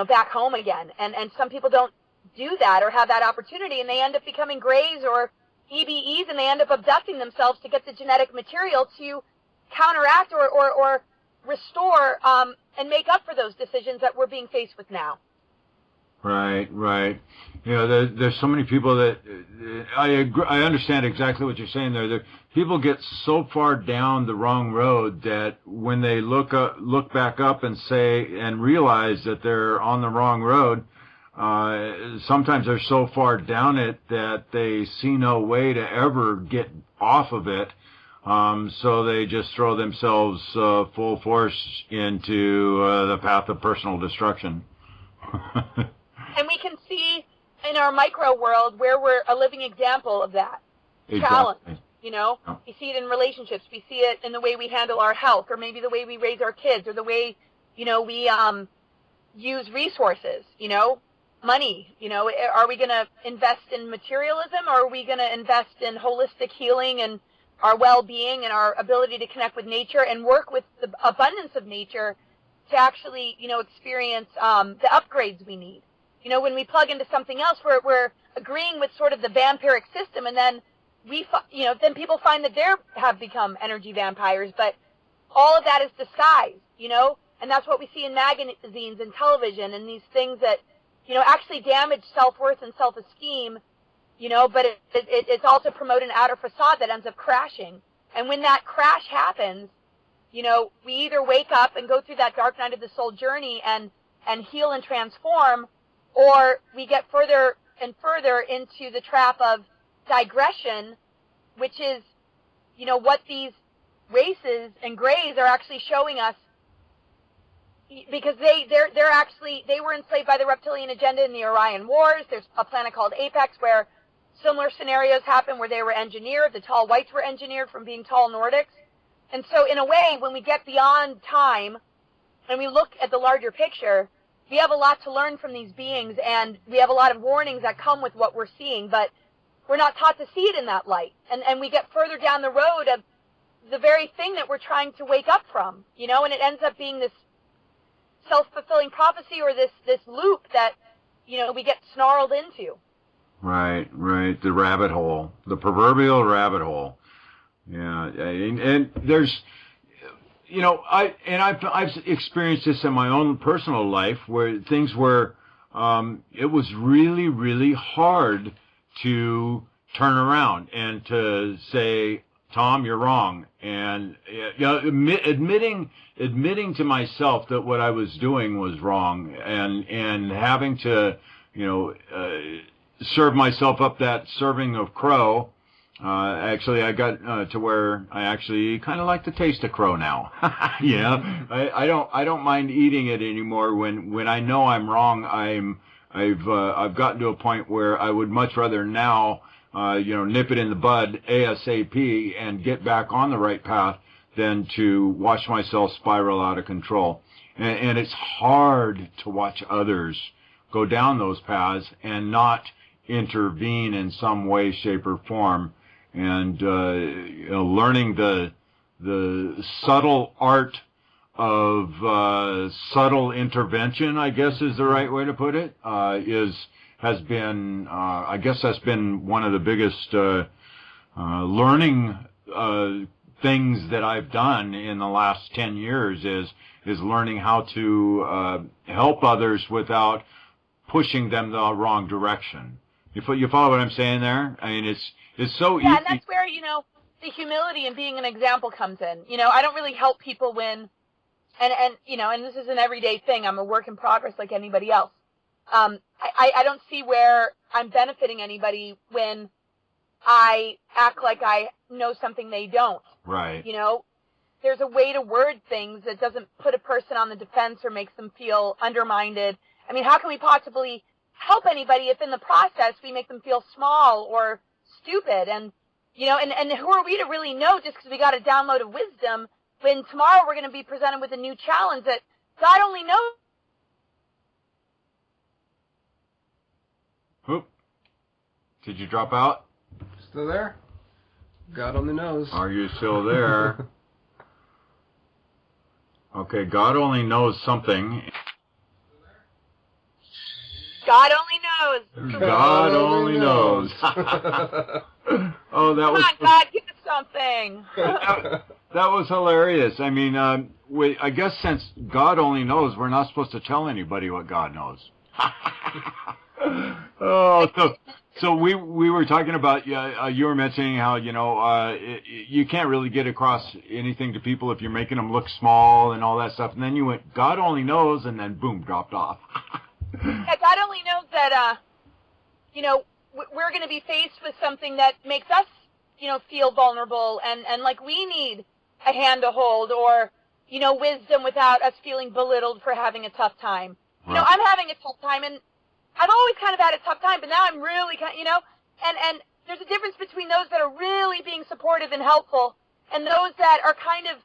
back home again. And some people don't do that or have that opportunity, and they end up becoming Greys or EBEs, and they end up abducting themselves to get the genetic material to counteract or restore and make up for those decisions that we're being faced with now. Right, right. You know, there's so many people that I agree, I understand exactly what you're saying there. People get so far down the wrong road that when they look back up and say and realize that they're on the wrong road, sometimes they're so far down it that they see no way to ever get off of it. So they just throw themselves full force into the path of personal destruction. And we can see in our micro world where we're a living example of that. Exactly. Challenge, you know? Yeah. We see it in relationships. We see it in the way we handle our health, or maybe the way we raise our kids, or the way, you know, we use resources, you know, money. You know, are we going to invest in materialism, or are we going to invest in holistic healing and our well-being and our ability to connect with nature and work with the abundance of nature to actually, you know, experience the upgrades we need? You know, when we plug into something else, we're agreeing with sort of the vampiric system, and then then people find that they have become energy vampires. But all of that is disguised, you know, and that's what we see in magazines and television and these things that, you know, actually damage self-worth and self-esteem, you know. But it's also promote an outer facade that ends up crashing. And when that crash happens, you know, we either wake up and go through that dark night of the soul journey and heal and transform, or we get further and further into the trap of digression, which is, you know, what these races and Greys are actually showing us, because they were enslaved by the reptilian agenda in the Orion Wars. There's a planet called Apex where similar scenarios happen, where they were engineered. The tall whites were engineered from being tall Nordics. And so in a way, when we get beyond time and we look at the larger picture, we have a lot to learn from these beings, and we have a lot of warnings that come with what we're seeing, but we're not taught to see it in that light. And we get further down the road of the very thing that we're trying to wake up from, you know, and it ends up being this self-fulfilling prophecy, or this loop that, you know, we get snarled into. Right, right. The rabbit hole, the proverbial rabbit hole. Yeah, and there's, you know, I've experienced this in my own personal life, where things were, it was really, really hard to turn around and to say, Tom, you're wrong, and, you know, admitting to myself that what I was doing was wrong, and having to, you know, serve myself up that serving of crow. Actually, I got to where I actually kind of like the taste of crow now. You know, I don't mind eating it anymore. When I know I'm wrong, I've gotten to a point where I would much rather now, you know, nip it in the bud ASAP and get back on the right path than to watch myself spiral out of control. And it's hard to watch others go down those paths and not intervene in some way, shape, or form. And you know, learning the subtle art of subtle intervention, I guess is the right way to put it, has been I guess that's been one of the biggest learning things that I've done in the last 10 years is learning how to help others without pushing them the wrong direction. You follow what I'm saying there? I mean, it's so easy. Yeah, and that's where, you know, the humility and being an example comes in. You know, I don't really help people when, and you know, and this is an everyday thing. I'm a work in progress like anybody else. I don't see where I'm benefiting anybody when I act like I know something they don't. Right. You know, there's a way to word things that doesn't put a person on the defense or makes them feel undermined. I mean, how can we possibly help anybody if in the process we make them feel small or stupid? And, you know, and who are we to really know just because we got a download of wisdom when tomorrow we're going to be presented with a new challenge that God only knows. Oop. Did you drop out? Still there? God only knows. Are you still there? Okay, God only knows something. God only knows. knows. God only knows. Oh, that was. Come on, God, give us something. That was hilarious. I mean, I guess since God only knows, we're not supposed to tell anybody what God knows. Oh, so we were talking about, you were mentioning how, you can't really get across anything to people if you're making them look small and all that stuff. And then you went, God only knows, and then boom, dropped off. Yeah, God only knows that, we're going to be faced with something that makes us, feel vulnerable and like we need a hand to hold or, wisdom without us feeling belittled for having a tough time. Right. I'm having a tough time, and I've always kind of had a tough time, but now I'm really kind of, and there's a difference between those that are really being supportive and helpful and those that are kind of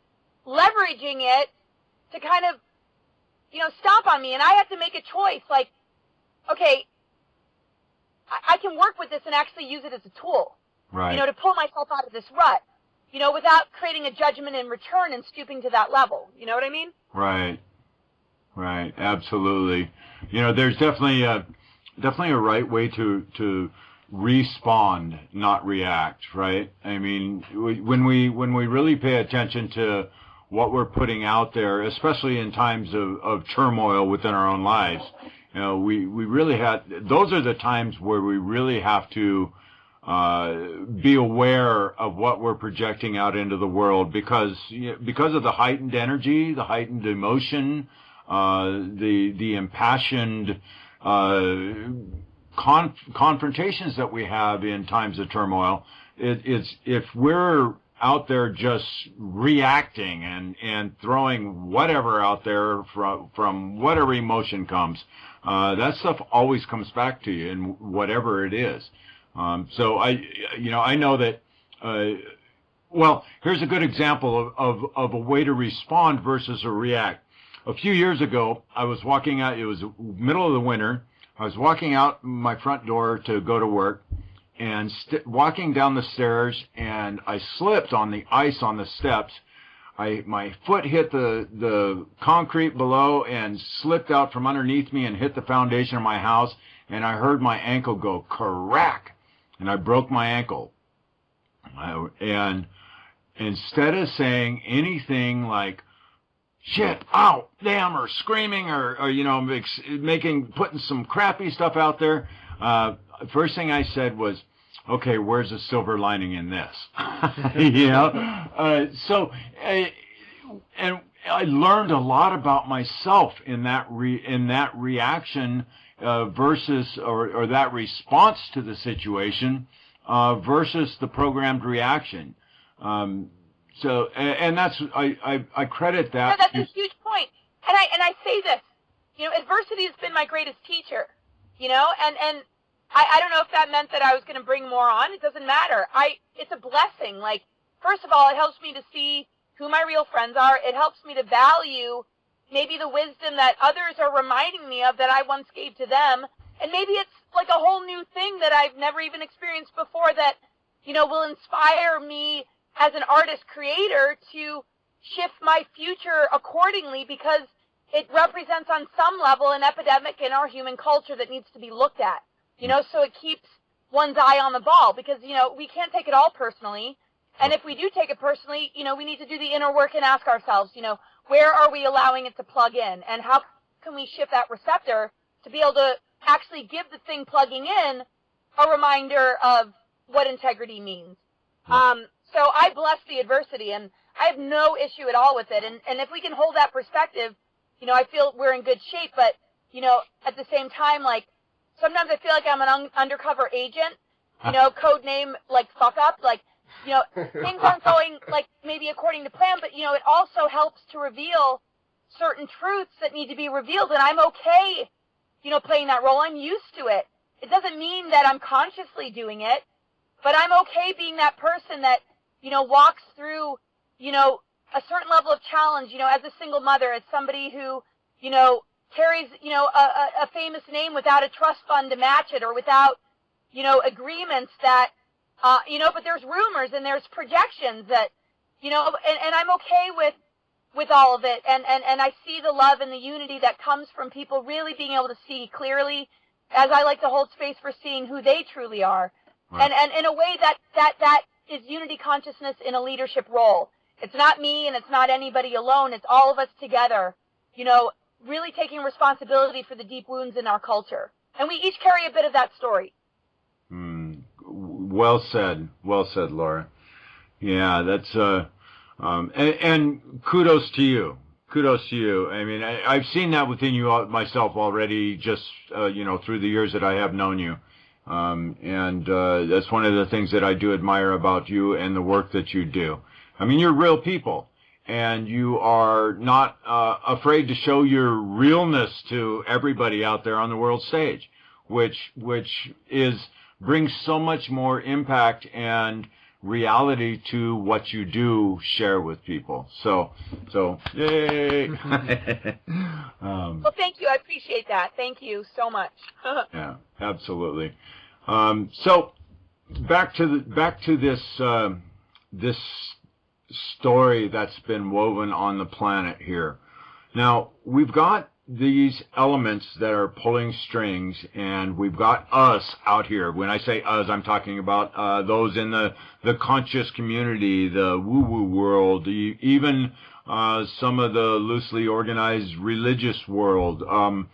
leveraging it to kind of, stomp on me. And I have to make a choice, like, okay, I can work with this and actually use it as a tool, Right. To pull myself out of this rut, without creating a judgment in return and stooping to that level. You know what I mean? Right. Right. Absolutely. There's definitely a right way to respond, not react. Right. I mean, when we really pay attention to what we're putting out there, especially in times of turmoil within our own lives, we really those are the times where we really have to be aware of what we're projecting out into the world because of the heightened energy, the heightened emotion, the impassioned confrontations that we have in times of turmoil. It's if we're out there just reacting and throwing whatever out there from whatever emotion comes, that stuff always comes back to you in whatever it is. So I know that, well, here's a good example of a way to respond versus a react. A few years ago, I was walking out, it was the middle of the winter, I was walking out my front door to go to work, and walking down the stairs, and I slipped on the ice on the steps. My foot hit the concrete below and slipped out from underneath me and hit the foundation of my house, and I heard my ankle go crack, and I broke my ankle. And instead of saying anything like, shit, ow, damn, or screaming, or putting some crappy stuff out there, first thing I said was, okay, where's the silver lining in this? And I learned a lot about myself in that reaction versus or that response to the situation versus the programmed reaction. And that's I credit that. No, that's a huge point. And I say this, adversity has been my greatest teacher. And I don't know if that meant that I was going to bring more on. It doesn't matter. It's a blessing. Like, first of all, it helps me to see who my real friends are. It helps me to value maybe the wisdom that others are reminding me of that I once gave to them. And maybe it's like a whole new thing that I've never even experienced before that, will inspire me as an artist creator to shift my future accordingly because it represents on some level an epidemic in our human culture that needs to be looked at. So it keeps one's eye on the ball because, we can't take it all personally. And if we do take it personally, we need to do the inner work and ask ourselves, where are we allowing it to plug in? And how can we shift that receptor to be able to actually give the thing plugging in a reminder of what integrity means? So I bless the adversity, and I have no issue at all with it. And if we can hold that perspective, I feel we're in good shape. But, at the same time, like, sometimes I feel like I'm an undercover agent, code name, like, fuck up. Like, things aren't going, like, maybe according to plan, but, it also helps to reveal certain truths that need to be revealed. And I'm okay, playing that role. I'm used to it. It doesn't mean that I'm consciously doing it, but I'm okay being that person that, walks through, a certain level of challenge, as a single mother, as somebody who, carries, a famous name without a trust fund to match it or without, agreements that, but there's rumors and there's projections that, and I'm okay with all of it. And I see the love and the unity that comes from people really being able to see clearly as I like to hold space for seeing who they truly are. Right. And in a way that is unity consciousness in a leadership role. It's not me and it's not anybody alone. It's all of us together, really taking responsibility for the deep wounds in our culture. And we each carry a bit of that story. Well said, Laura. Yeah, that's and kudos to you. I mean, I've seen that within you myself already, just through the years that I have known you, and that's one of the things that I do admire about you and the work that you do. I mean, you're real people, and you are not afraid to show your realness to everybody out there on the world stage, which brings so much more impact and reality to what you do share with people. So yay! Well, thank you. I appreciate that. Thank you so much. Yeah, absolutely. So back to this story that's been woven on the planet here. Now, we've got these elements that are pulling strings, and we've got us out here. When I say us, I'm talking about those in the conscious community, the woo-woo world, even some of the loosely organized religious world, that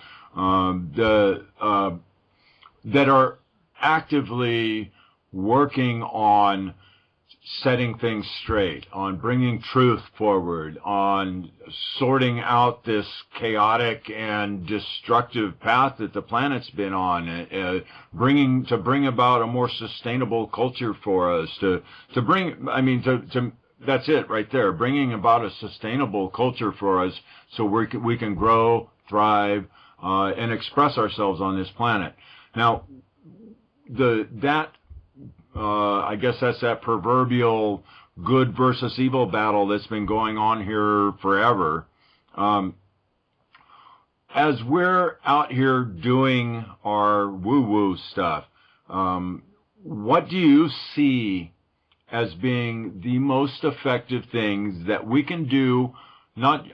are actively working on setting things straight, on bringing truth forward, on sorting out this chaotic and destructive path that the planet's been on, bring about a more sustainable culture for us, that's it right there, bringing about a sustainable culture for us so we can grow, thrive, and express ourselves on this planet. Now, I guess that's that proverbial good versus evil battle that's been going on here forever. As we're out here doing our woo-woo stuff, what do you see as being the most effective things that we can do, not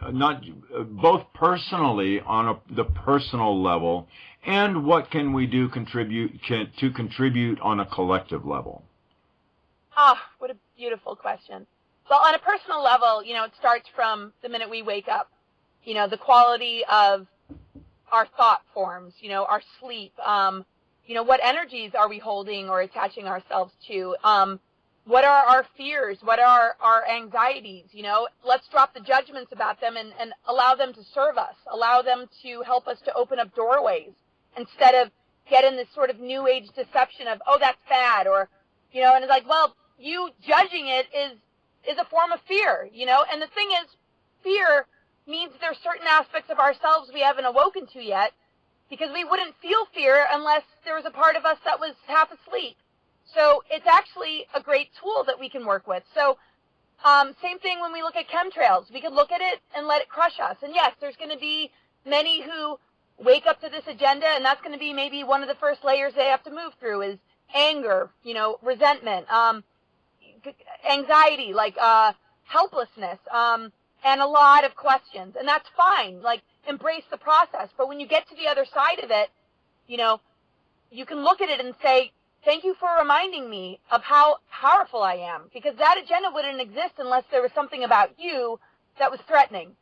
both personally on the personal level, and what can we do to contribute on a collective level? What a beautiful question. Well, on a personal level, it starts from the minute we wake up. The quality of our thought forms, our sleep, what energies are we holding or attaching ourselves to? What are our fears? What are our anxieties? Let's drop the judgments about them and allow them to serve us, allow them to help us to open up doorways instead of get in this sort of new age deception of, oh, that's bad, or, and it's like, well, you judging it is a form of fear, and the thing is, fear means there's certain aspects of ourselves we haven't awoken to yet, because we wouldn't feel fear unless there was a part of us that was half asleep. So it's actually a great tool that we can work with. So same thing when we look at chemtrails. We can look at it and let it crush us. And yes, there's going to be many who wake up to this agenda, and that's going to be maybe one of the first layers they have to move through is anger, resentment, anxiety, like helplessness, and a lot of questions. And that's fine. Like, embrace the process. But when you get to the other side of it, you can look at it and say, thank you for reminding me of how powerful I am, because that agenda wouldn't exist unless there was something about you that was threatening,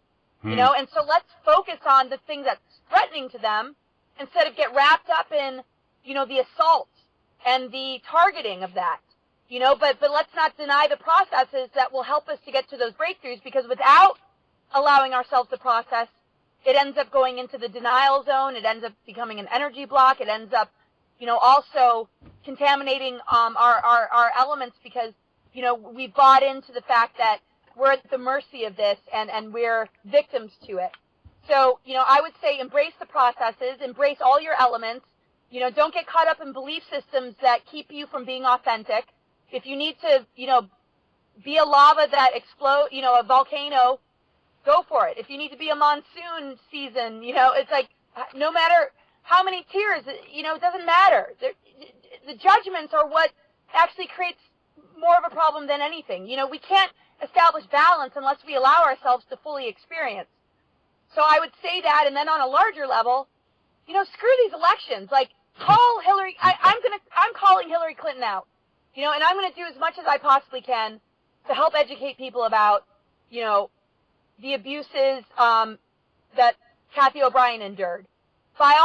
and so let's focus on the thing that's threatening to them instead of get wrapped up in, the assault and the targeting of that, but let's not deny the processes that will help us to get to those breakthroughs, because without allowing ourselves to process, it ends up going into the denial zone, it ends up becoming an energy block, it ends up also contaminating our elements, because, we bought into the fact that we're at the mercy of this and we're victims to it. So, I would say embrace the processes, embrace all your elements, don't get caught up in belief systems that keep you from being authentic. If you need to, be a lava that explodes, a volcano, go for it. If you need to be a monsoon season, it's like, no matter how many tears, it doesn't matter. The judgments are what actually creates more of a problem than anything. We can't establish balance unless we allow ourselves to fully experience. So I would say that, and then on a larger level, screw these elections. Like, call Hillary. I'm calling Hillary Clinton out. You know, and I'm going to do as much as I possibly can to help educate people about, you know, the abuses that Kathy O'Brien endured. But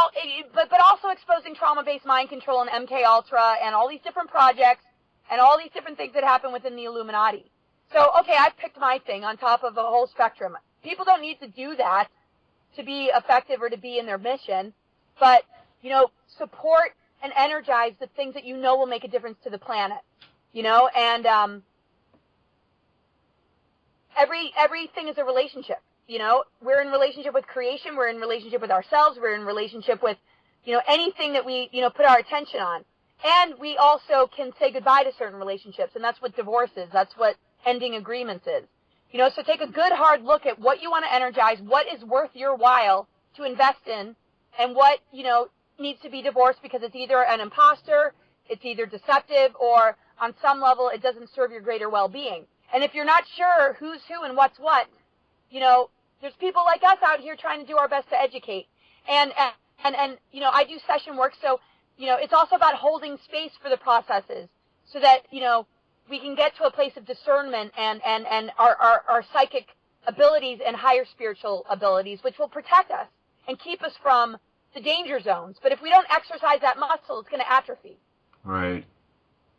also exposing trauma-based mind control and MK Ultra and all these different projects and all these different things that happen within the Illuminati. So, okay, I've picked my thing on top of a whole spectrum. People don't need to do that to be effective or to be in their mission, but, you know, support and energize the things that you know will make a difference to the planet, you know, and everything is a relationship. You know, we're in relationship with creation, we're in relationship with ourselves, we're in relationship with, you know, anything that we, you know, put our attention on. And we also can say goodbye to certain relationships, and that's what divorce is, that's what ending agreements is. You know, so take a good hard look at what you want to energize, what is worth your while to invest in, and what, you know, needs to be divorced because it's either an imposter, it's either deceptive, or on some level it doesn't serve your greater well-being. And if you're not sure who's who and what's what, you know, there's people like us out here trying to do our best to educate. And you know, I do session work, so, you know, it's also about holding space for the processes so that, you know, we can get to a place of discernment and our psychic abilities and higher spiritual abilities, which will protect us and keep us from the danger zones. But if we don't exercise that muscle, it's going to atrophy. Right.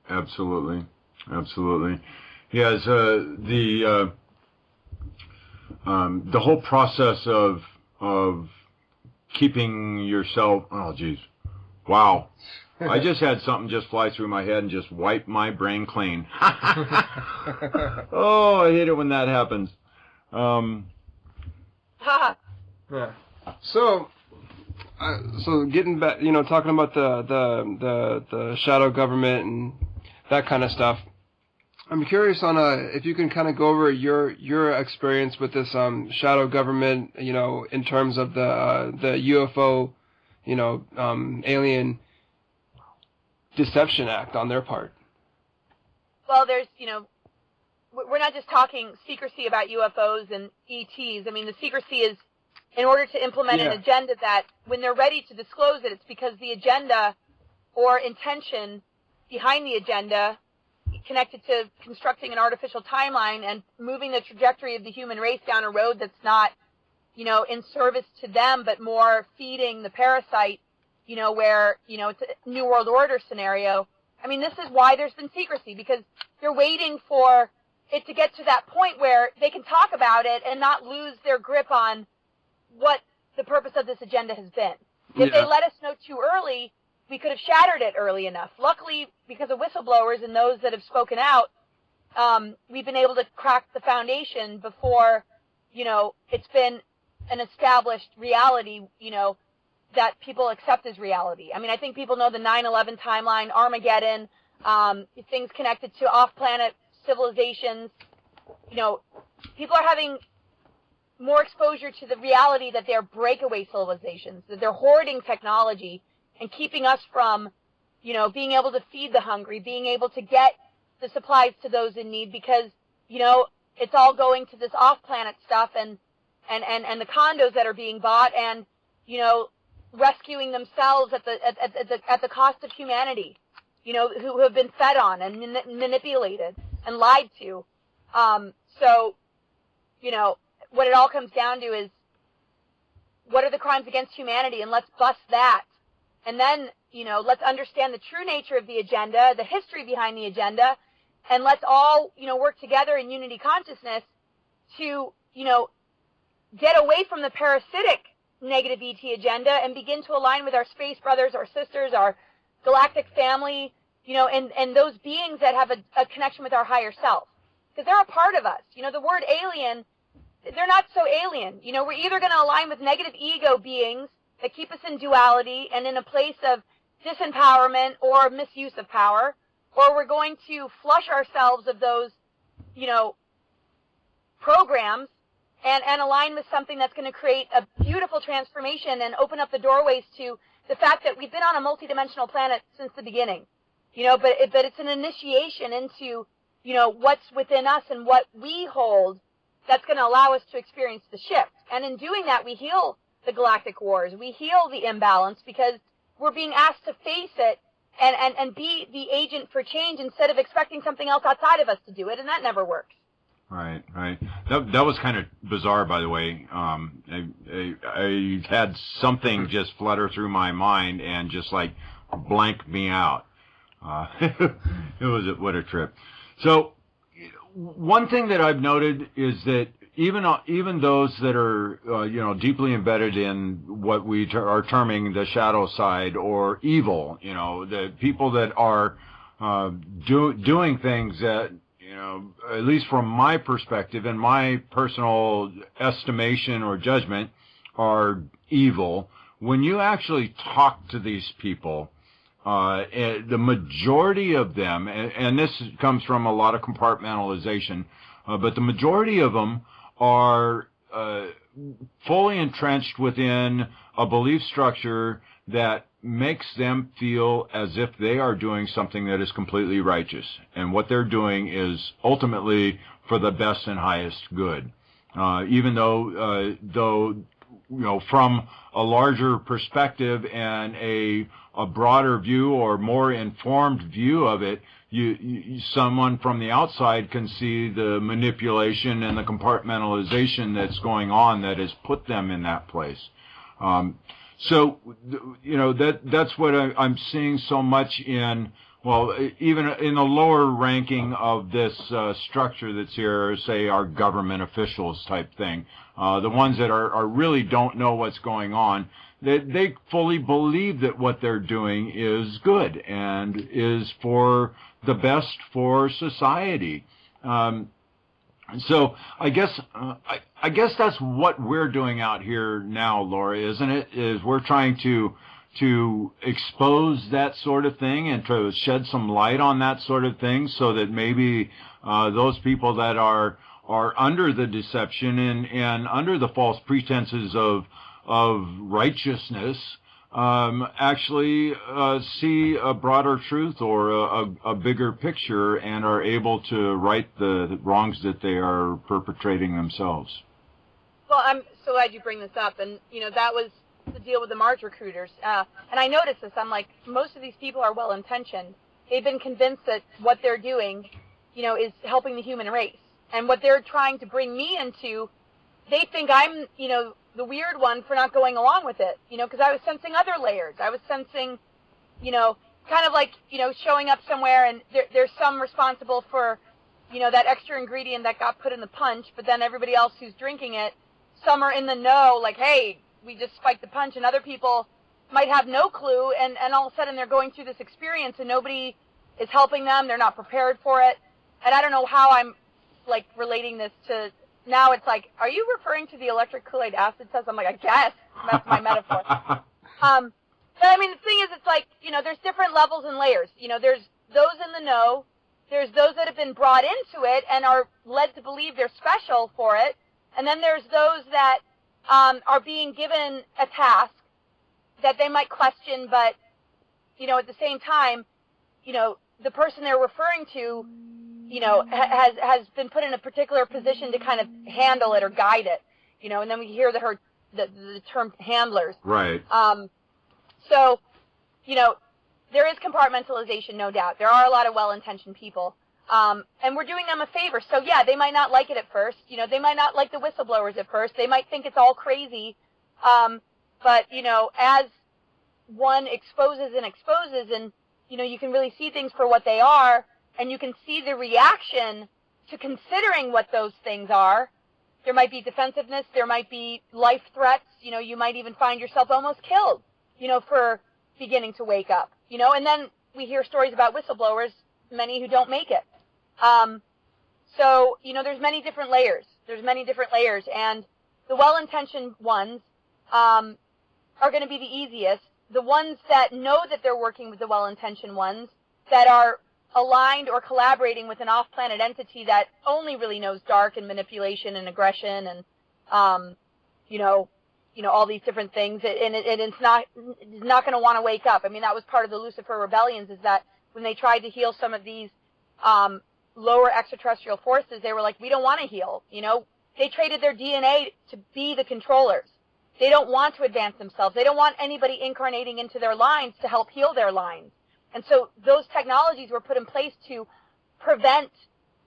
Absolutely. Absolutely. Yes, the whole process of keeping yourself, oh geez, wow. I just had something just fly through my head and just wipe my brain clean. Oh, I hate it when that happens. Yeah. So getting back, you know, talking about the shadow government and that kind of stuff. I'm curious on if you can kind of go over your experience with this shadow government, you know, in terms of the UFO, you know, alien deception act on their part. Well, there's, you know, we're not just talking secrecy about UFOs and ETs. I mean, the secrecy is in order to implement an agenda that when they're ready to disclose it, it's because the agenda or intention behind the agenda connected to constructing an artificial timeline and moving the trajectory of the human race down a road that's not, you know, in service to them, but more feeding the parasite, you know, where, you know, it's a New World Order scenario. I mean, this is why there's been secrecy, because they're waiting for it to get to that point where they can talk about it and not lose their grip on what the purpose of this agenda has been. If they let us know too early, we could have shattered it early enough. Luckily, because of whistleblowers and those that have spoken out, we've been able to crack the foundation before, you know, it's been an established reality, you know, that people accept as reality. I mean, I think people know the 9/11 timeline, Armageddon, things connected to off-planet civilizations. You know, people are having more exposure to the reality that they're breakaway civilizations, that they're hoarding technology and keeping us from, you know, being able to feed the hungry, being able to get the supplies to those in need, because, you know, it's all going to this off-planet stuff and the condos that are being bought and, you know, rescuing themselves at the cost of humanity, you know, who have been fed on and manipulated and lied to. So, you know, what it all comes down to is, what are the crimes against humanity, and let's bust that. And then, you know, let's understand the true nature of the agenda, the history behind the agenda, and let's all, you know, work together in unity consciousness to, you know, get away from the parasitic negative ET agenda and begin to align with our space brothers, our sisters, our galactic family, you know, and those beings that have a connection with our higher self. Because they're a part of us. You know, the word alien, they're not so alien. You know, we're either going to align with negative ego beings that keep us in duality and in a place of disempowerment or misuse of power, or we're going to flush ourselves of those, you know, programs and align with something that's going to create a beautiful transformation and open up the doorways to the fact that we've been on a multidimensional planet since the beginning. You know, but it's an initiation into, you know, what's within us and what we hold that's going to allow us to experience the shift. And in doing that, we heal the galactic wars. We heal the imbalance because, we're being asked to face it and be the agent for change instead of expecting something else outside of us to do it, and that never works. Right. That was kind of bizarre, by the way. I had something just flutter through my mind and just like blank me out. What a trip. So one thing that I've noted is that even those that are deeply embedded in what we are terming the shadow side or evil, the people that are doing things that, at least from my perspective and my personal estimation or judgment, are evil. When you actually talk to these people, the majority of them, and this comes from a lot of compartmentalization, but the majority of them are fully entrenched within a belief structure that makes them feel as if they are doing something that is completely righteous, and what they're doing is ultimately for the best and highest good. Even though from a larger perspective and a broader view or more informed view of it, someone from the outside can see the manipulation and the compartmentalization that's going on that has put them in that place. So that's what I'm seeing so much in, even in the lower ranking of this structure that's here, say our government officials type thing, the ones that are really don't know what's going on. They fully believe that what they're doing is good and is for the best for society. So I guess that's what we're doing out here now, Laura, isn't it? Is we're trying to expose that sort of thing and to shed some light on that sort of thing, so that maybe those people that are under the deception and under the false pretenses of righteousness actually see a broader truth or a bigger picture and are able to right the wrongs that they are perpetrating themselves. Well, I'm so glad you bring this up, and that was the deal with the Mars recruiters. And I noticed this. I'm like, most of these people are well-intentioned. They've been convinced that what they're doing, is helping the human race, and what they're trying to bring me into, they think I'm, the weird one for not going along with it, because I was sensing other layers. I was sensing, kind of like, showing up somewhere and there's some responsible for, that extra ingredient that got put in the punch, but then everybody else who's drinking it, some are in the know, like, hey, we just spiked the punch, and other people might have no clue, and all of a sudden they're going through this experience and nobody is helping them. They're not prepared for it. And I don't know how I'm, like, relating this to... Now it's like, are you referring to the electric Kool-Aid acid test? I'm like, I guess. That's my metaphor. But I mean, the thing is, it's like, there's different levels and layers. There's those in the know. There's those that have been brought into it and are led to believe they're special for it. And then there's those that are being given a task that they might question, but, at the same time, the person they're referring to, has been put in a particular position to kind of handle it or guide it, and then we hear the term handlers. Right. So, there is compartmentalization, no doubt. There are a lot of well-intentioned people, and we're doing them a favor. So, yeah, they might not like it at first. They might not like the whistleblowers at first. They might think it's all crazy. But, as one exposes and, you can really see things for what they are, and you can see the reaction to considering what those things are. There might be defensiveness. There might be life threats. You might even find yourself almost killed, for beginning to wake up. And then we hear stories about whistleblowers, many who don't make it. So, there's many different layers. And the well-intentioned ones are going to be the easiest. The ones that know that they're working with the well-intentioned ones that are aligned or collaborating with an off-planet entity that only really knows dark and manipulation and aggression and, all these different things. And it's not going to want to wake up. I mean, that was part of the Lucifer rebellions, is that when they tried to heal some of these lower extraterrestrial forces, they were like, we don't want to heal. They traded their DNA to be the controllers. They don't want to advance themselves. They don't want anybody incarnating into their lines to help heal their lines. And so those technologies were put in place to prevent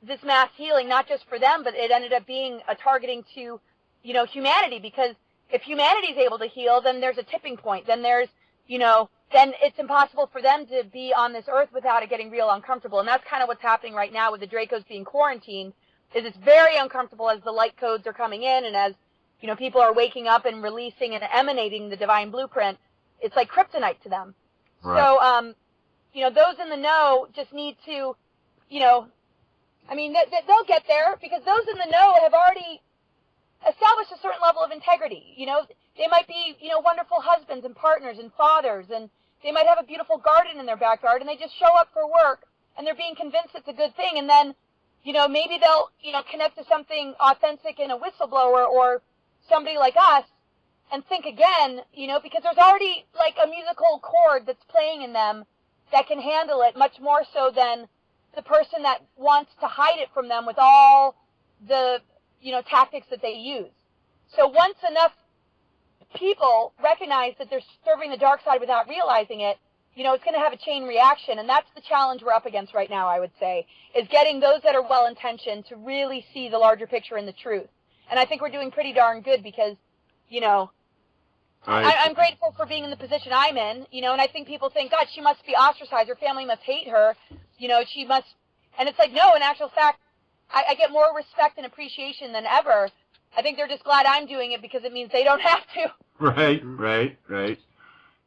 this mass healing, not just for them, but it ended up being a targeting to, humanity, because if humanity is able to heal, then there's a tipping point. Then there's, then it's impossible for them to be on this earth without it getting real uncomfortable. And that's kind of what's happening right now with the Dracos being quarantined, is it's very uncomfortable as the light codes are coming in and as, people are waking up and releasing and emanating the divine blueprint. It's like kryptonite to them. Right. So, those in the know just need to, they'll get there, because those in the know have already established a certain level of integrity. They might be, wonderful husbands and partners and fathers, and they might have a beautiful garden in their backyard, and they just show up for work, and they're being convinced it's a good thing, and then, maybe they'll, connect to something authentic in a whistleblower or somebody like us and think again, because there's already like a musical chord that's playing in them that can handle it much more so than the person that wants to hide it from them with all the, tactics that they use. So once enough people recognize that they're serving the dark side without realizing it, it's going to have a chain reaction, and that's the challenge we're up against right now, I would say, is getting those that are well-intentioned to really see the larger picture and the truth. And I think we're doing pretty darn good because, I'm grateful for being in the position I'm in, and I think people think, God, she must be ostracized, her family must hate her, she must, and it's like, no, in actual fact, I get more respect and appreciation than ever. I think they're just glad I'm doing it because it means they don't have to. Right.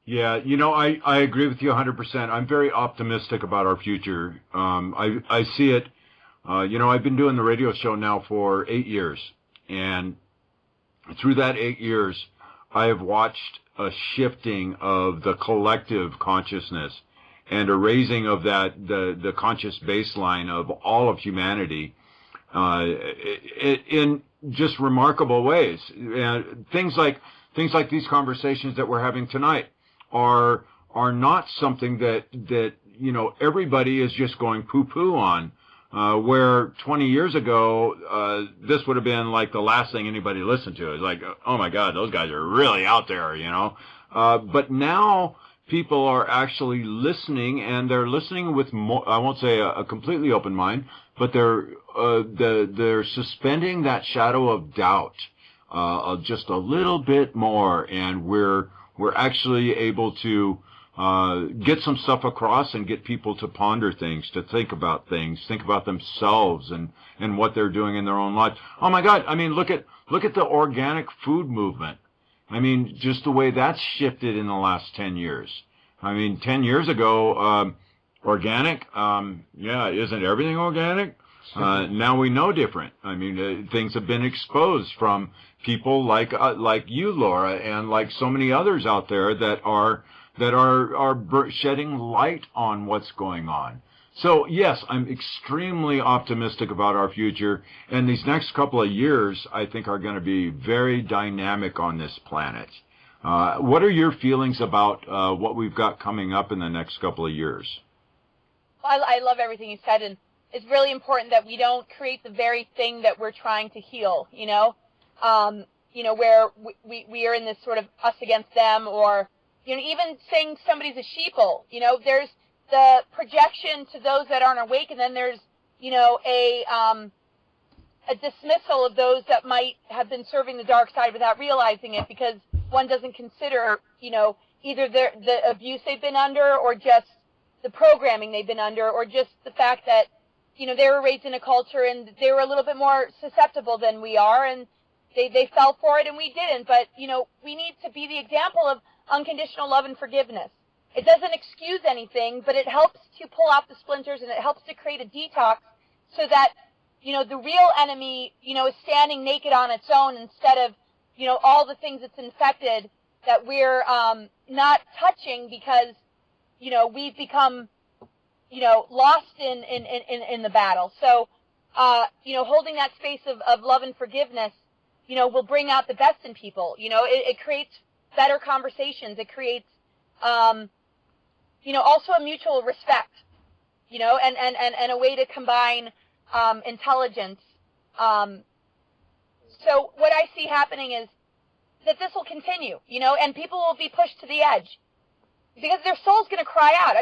Yeah, I agree with you 100%. I'm very optimistic about our future. I see it. I've been doing the radio show now for 8 years, and through that 8 years, I have watched a shifting of the collective consciousness and a raising of the conscious baseline of all of humanity in just remarkable ways. Things like these conversations that we're having tonight are not something that everybody is just going poo-poo on. Where 20 years ago, this would have been like the last thing anybody listened to. It's like, oh my God, those guys are really out there, But now people are actually listening, and they're listening with more, I won't say a completely open mind, but they're suspending that shadow of doubt just a little bit more, and we're actually able to get some stuff across and get people to ponder things, to think about things, think about themselves and what they're doing in their own lives. Oh my God, look at the organic food movement. Just the way that's shifted in the last 10 years. 10 years ago, organic, isn't everything organic? Now we know different. Things have been exposed from people like you, Laura, and like so many others out there that are shedding light on what's going on. So yes, I'm extremely optimistic about our future, and these next couple of years I think are going to be very dynamic on this planet. What are your feelings about what we've got coming up in the next couple of years? Well, I love everything you said, and it's really important that we don't create the very thing that we're trying to heal, where we are in this sort of us against them, or even saying somebody's a sheeple. There's the projection to those that aren't awake, and then there's, a dismissal of those that might have been serving the dark side without realizing it, because one doesn't consider, either the abuse they've been under, or just the programming they've been under, or just the fact that, they were raised in a culture and they were a little bit more susceptible than we are, and they fell for it and we didn't. But, we need to be the example of unconditional love and forgiveness. It doesn't excuse anything, but it helps to pull out the splinters, and it helps to create a detox so that, the real enemy, is standing naked on its own, instead of, all the things it's infected that we're not touching because, we've become, lost in the battle. So, holding that space of love and forgiveness, will bring out the best in people. It creates better conversations. It creates, also a mutual respect, and a way to combine intelligence. So what I see happening is, that this will continue, and people will be pushed to the edge because their soul's going to cry out.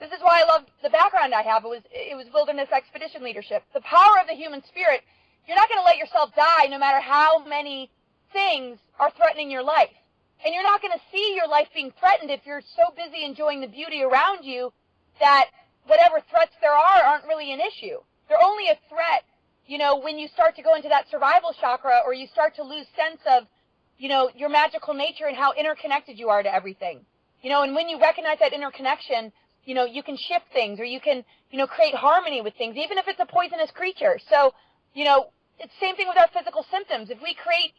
This is why I love the background I have. It was wilderness expedition leadership. The power of the human spirit. You're not going to let yourself die no matter how many things are threatening your life. And you're not going to see your life being threatened if you're so busy enjoying the beauty around you that whatever threats there are aren't really an issue. They're only a threat, when you start to go into that survival chakra or you start to lose sense of, your magical nature and how interconnected you are to everything. And when you recognize that interconnection, you can shift things or you can, create harmony with things, even if it's a poisonous creature. So, it's the same thing with our physical symptoms. If we create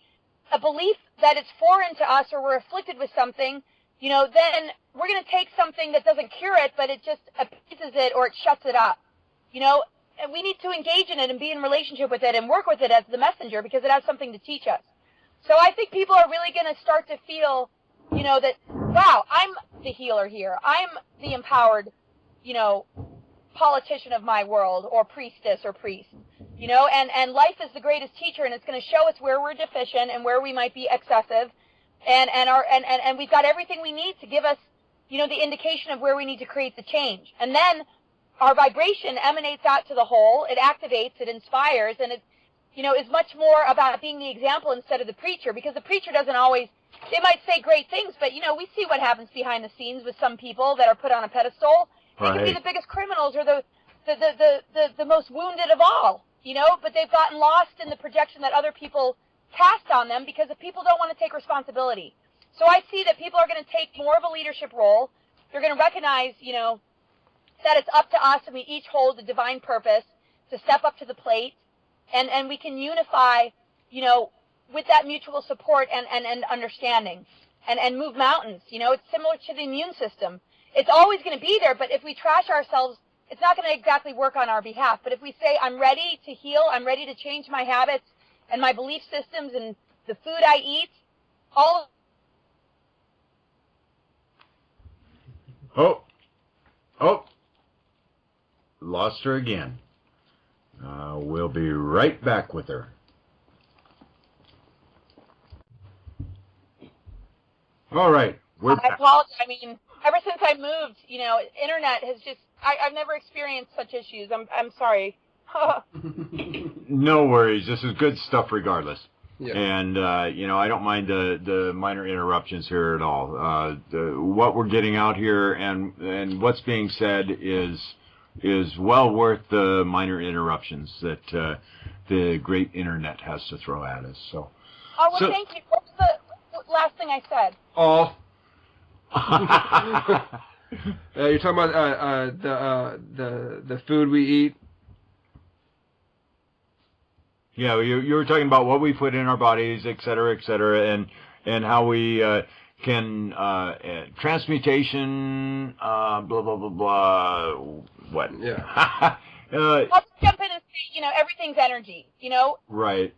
a belief that it's foreign to us or we're afflicted with something, then we're going to take something that doesn't cure it, but it just appeases it or it shuts it up. And we need to engage in it and be in relationship with it and work with it as the messenger because it has something to teach us. So I think people are really going to start to feel, that, wow, I'm the healer here. I'm the empowered, politician of my world or priestess or priest. And life is the greatest teacher, and it's going to show us where we're deficient and where we might be excessive, and we've got everything we need to give us, the indication of where we need to create the change. And then our vibration emanates out to the whole. It activates, it inspires, and it, is much more about being the example instead of the preacher, because the preacher doesn't always. They might say great things, but we see what happens behind the scenes with some people that are put on a pedestal. They can be the biggest criminals or the most wounded of all. But they've gotten lost in the projection that other people cast on them because the people don't want to take responsibility. So I see that people are going to take more of a leadership role. They're going to recognize, that it's up to us and we each hold a divine purpose to step up to the plate and we can unify, with that mutual support and understanding and move mountains. It's similar to the immune system. It's always going to be there, but if we trash ourselves, it's not going to exactly work on our behalf. But if we say, I'm ready to heal, I'm ready to change my habits and my belief systems and the food I eat, all. Oh, lost her again. We'll be right back with her. All right, we're back. I apologize. Ever since I moved, internet has just, I've never experienced such issues. I'm sorry. No worries. This is good stuff regardless. Yeah. And, I don't mind the minor interruptions here at all. What we're getting out here and what's being said is well worth the minor interruptions that the great internet has to throw at us. So. Oh, well, thank you. What was the last thing I said? Oh. You're talking about the food we eat. Yeah, you were talking about what we put in our bodies, et cetera, and how we can transmutation, blah blah blah blah. What? Yeah. I'll just jump in and say, everything's energy. Right.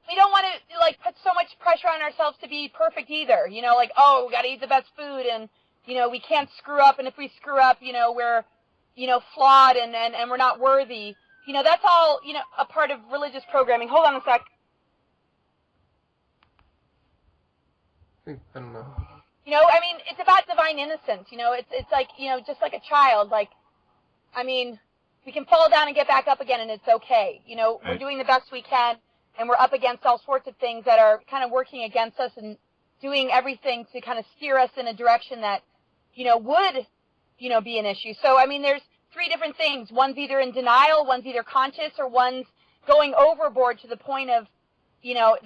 We don't want to put so much pressure on ourselves to be perfect either. We got to eat the best food, and we can't screw up, and if we screw up, we're flawed and we're not worthy. That's all, a part of religious programming. Hold on a sec. I don't know. It's about divine innocence. It's like, just like a child. We can fall down and get back up again, and it's okay. We're doing the best we can, and we're up against all sorts of things that are kind of working against us and doing everything to kind of steer us in a direction that, would, be an issue. So, there's three different things. One's either in denial, one's either conscious, or one's going overboard to the point of,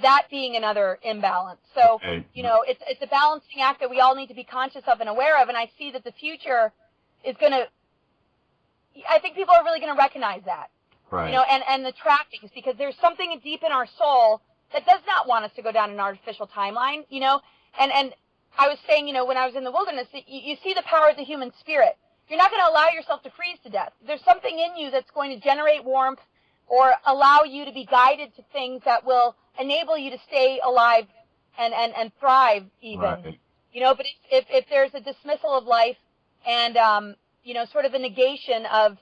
that being another imbalance. So, Okay. It's a balancing act that we all need to be conscious of and aware of, and I see that the future is going to, I think people are really going to recognize that. Right. And the trappings, because there's something deep in our soul that does not want us to go down an artificial timeline, and I was saying, when I was in the wilderness, you see the power of the human spirit. You're not going to allow yourself to freeze to death. There's something in you that's going to generate warmth or allow you to be guided to things that will enable you to stay alive and thrive even. Right. But if there's a dismissal of life and, sort of a negation of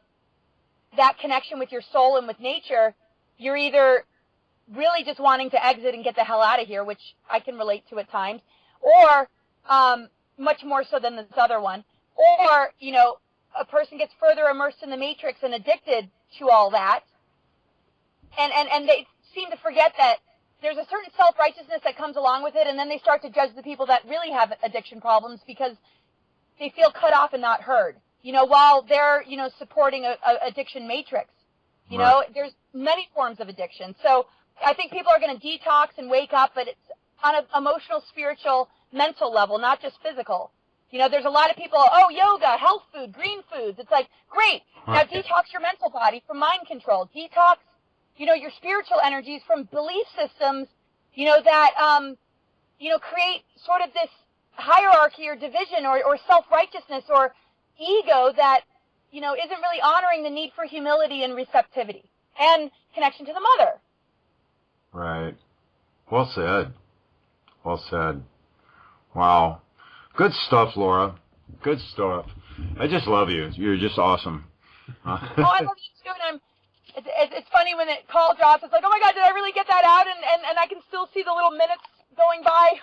that connection with your soul and with nature, you're either really just wanting to exit and get the hell out of here, which I can relate to at times, or much more so than this other one, or, you know, a person gets further immersed in the matrix and addicted to all that, and they seem to forget that there's a certain self-righteousness that comes along with it, and then they start to judge the people that really have addiction problems because they feel cut off and not heard, you know, while they're, you know, supporting a addiction matrix. You know, there's many forms of addiction. So I think people are going to detox and wake up, but it's on an emotional, spiritual, mental level, not just physical. You know, there's a lot of people, oh, yoga, health food, green foods. It's like, great. Now detox your mental body from mind control. Detox, you know, your spiritual energies from belief systems, you know, that, you know, create sort of this hierarchy or division or self-righteousness or ego that, you know, isn't really honoring the need for humility and receptivity and connection to the mother. Right. Well said. Well said. Wow. Good stuff, Laura. Good stuff. I just love you. You're just awesome. Oh, I love you too. And it's funny when the call drops. It's like, oh my God, did I really get that out? And I can still see the little minutes going by.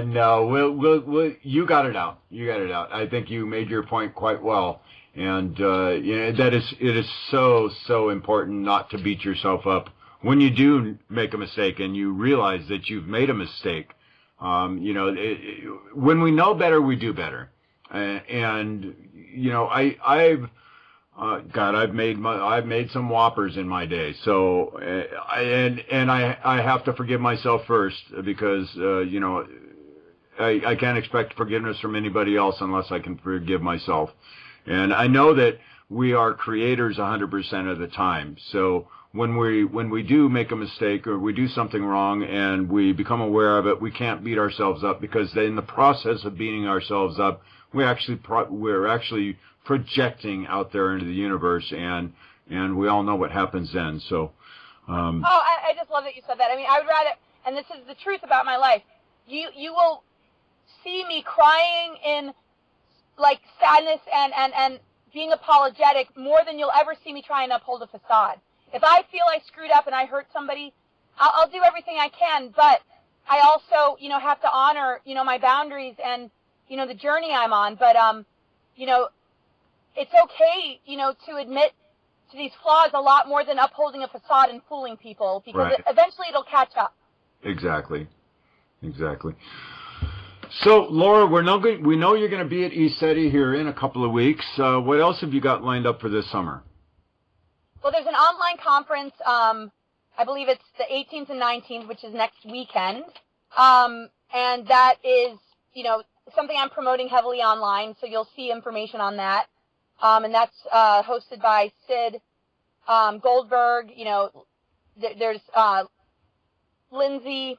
No, we'll, you got it out. You got it out. I think you made your point quite well. And, you know, it is so important not to beat yourself up when you do make a mistake and you realize that you've made a mistake. You know, when we know better, we do better. And, you know, I've made some whoppers in my day. So, I have to forgive myself first because, you know, I can't expect forgiveness from anybody else unless I can forgive myself. And I know that we are creators 100% of the time. So when we do make a mistake or we do something wrong and we become aware of it, we can't beat ourselves up because in the process of beating ourselves up, we're actually projecting out there into the universe, and we all know what happens then. So, I just love that you said that. I mean, I would rather, and this is the truth about my life. You will see me crying in like sadness and being apologetic more than you'll ever see me try and uphold a facade. If I feel I screwed up and I hurt somebody, I'll do everything I can, but I also, you know, have to honor, you know, my boundaries and, you know, the journey I'm on. But, you know, it's okay, you know, to admit to these flaws a lot more than upholding a facade and fooling people, because eventually it'll catch up. Exactly. So, Laura, we know you're going to be at ECETI here in a couple of weeks. What else have you got lined up for this summer? Well, there's an online conference. I believe it's the 18th and 19th, which is next weekend. And that is, you know, something I'm promoting heavily online, so you'll see information on that. And that's hosted by Sid Goldberg. You know, there's Lindsay,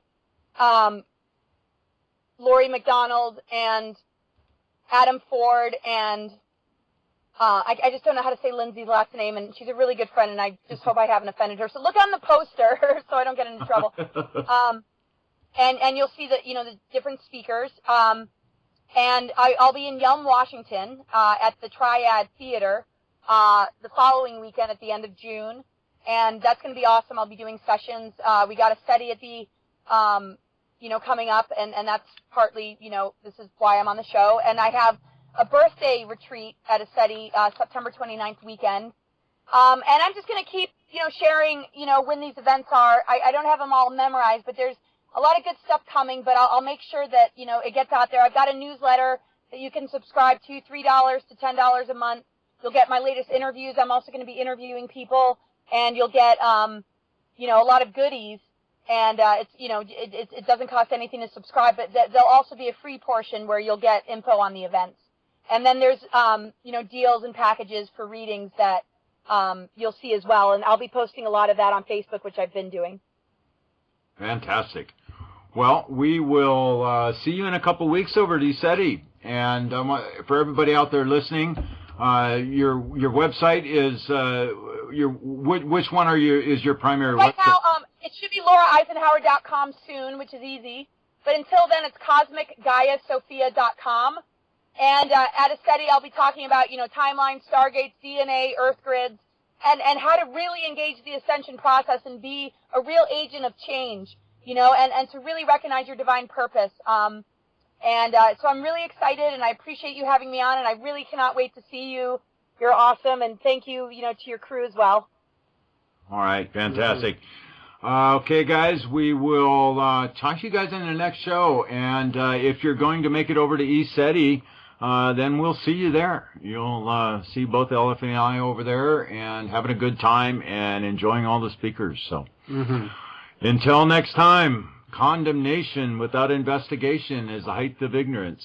Lori McDonald, and Adam Ford, and I just don't know how to say Lindsay's last name, and she's a really good friend, and I just hope I haven't offended her. So look on the poster so I don't get into trouble. And you'll see that, you know, the different speakers. And I'll be in Yelm, Washington, at the Triad Theater, the following weekend at the end of June. And that's going to be awesome. I'll be doing sessions. We got a study at the, you know, coming up, and that's partly, you know, this is why I'm on the show. And I have a birthday retreat at a study, September 29th weekend. And I'm just going to keep, you know, sharing, you know, when these events are. I don't have them all memorized, but there's a lot of good stuff coming, but I'll make sure that, you know, it gets out there. I've got a newsletter that you can subscribe to, $3 to $10 a month. You'll get my latest interviews. I'm also going to be interviewing people, and you'll get, you know, a lot of goodies. And it's, you know, it doesn't cost anything to subscribe, but there'll also be a free portion where you'll get info on the events. And then there's, you know, deals and packages for readings that you'll see as well. And I'll be posting a lot of that on Facebook, which I've been doing. Fantastic. Well, we will see you in a couple of weeks over at ECETI. And for everybody out there listening, your website is which one is your primary right website? Now, it should be LauraEisenhower.com soon, which is easy. But until then, it's CosmicGaiaSophia.com. And at ECETI, I'll be talking about, you know, timelines, stargates, DNA, Earth grids, and how to really engage the ascension process and be a real agent of change, you know, and to really recognize your divine purpose. So I'm really excited, and I appreciate you having me on, and I really cannot wait to see you. You're awesome, and thank you, you know, to your crew as well. All right, fantastic. Okay, guys, we will talk to you guys in the next show, and if you're going to make it over to ECETI, then we'll see you there. You'll see both Elif and I over there and having a good time and enjoying all the speakers. So until next time, condemnation without investigation is the height of ignorance.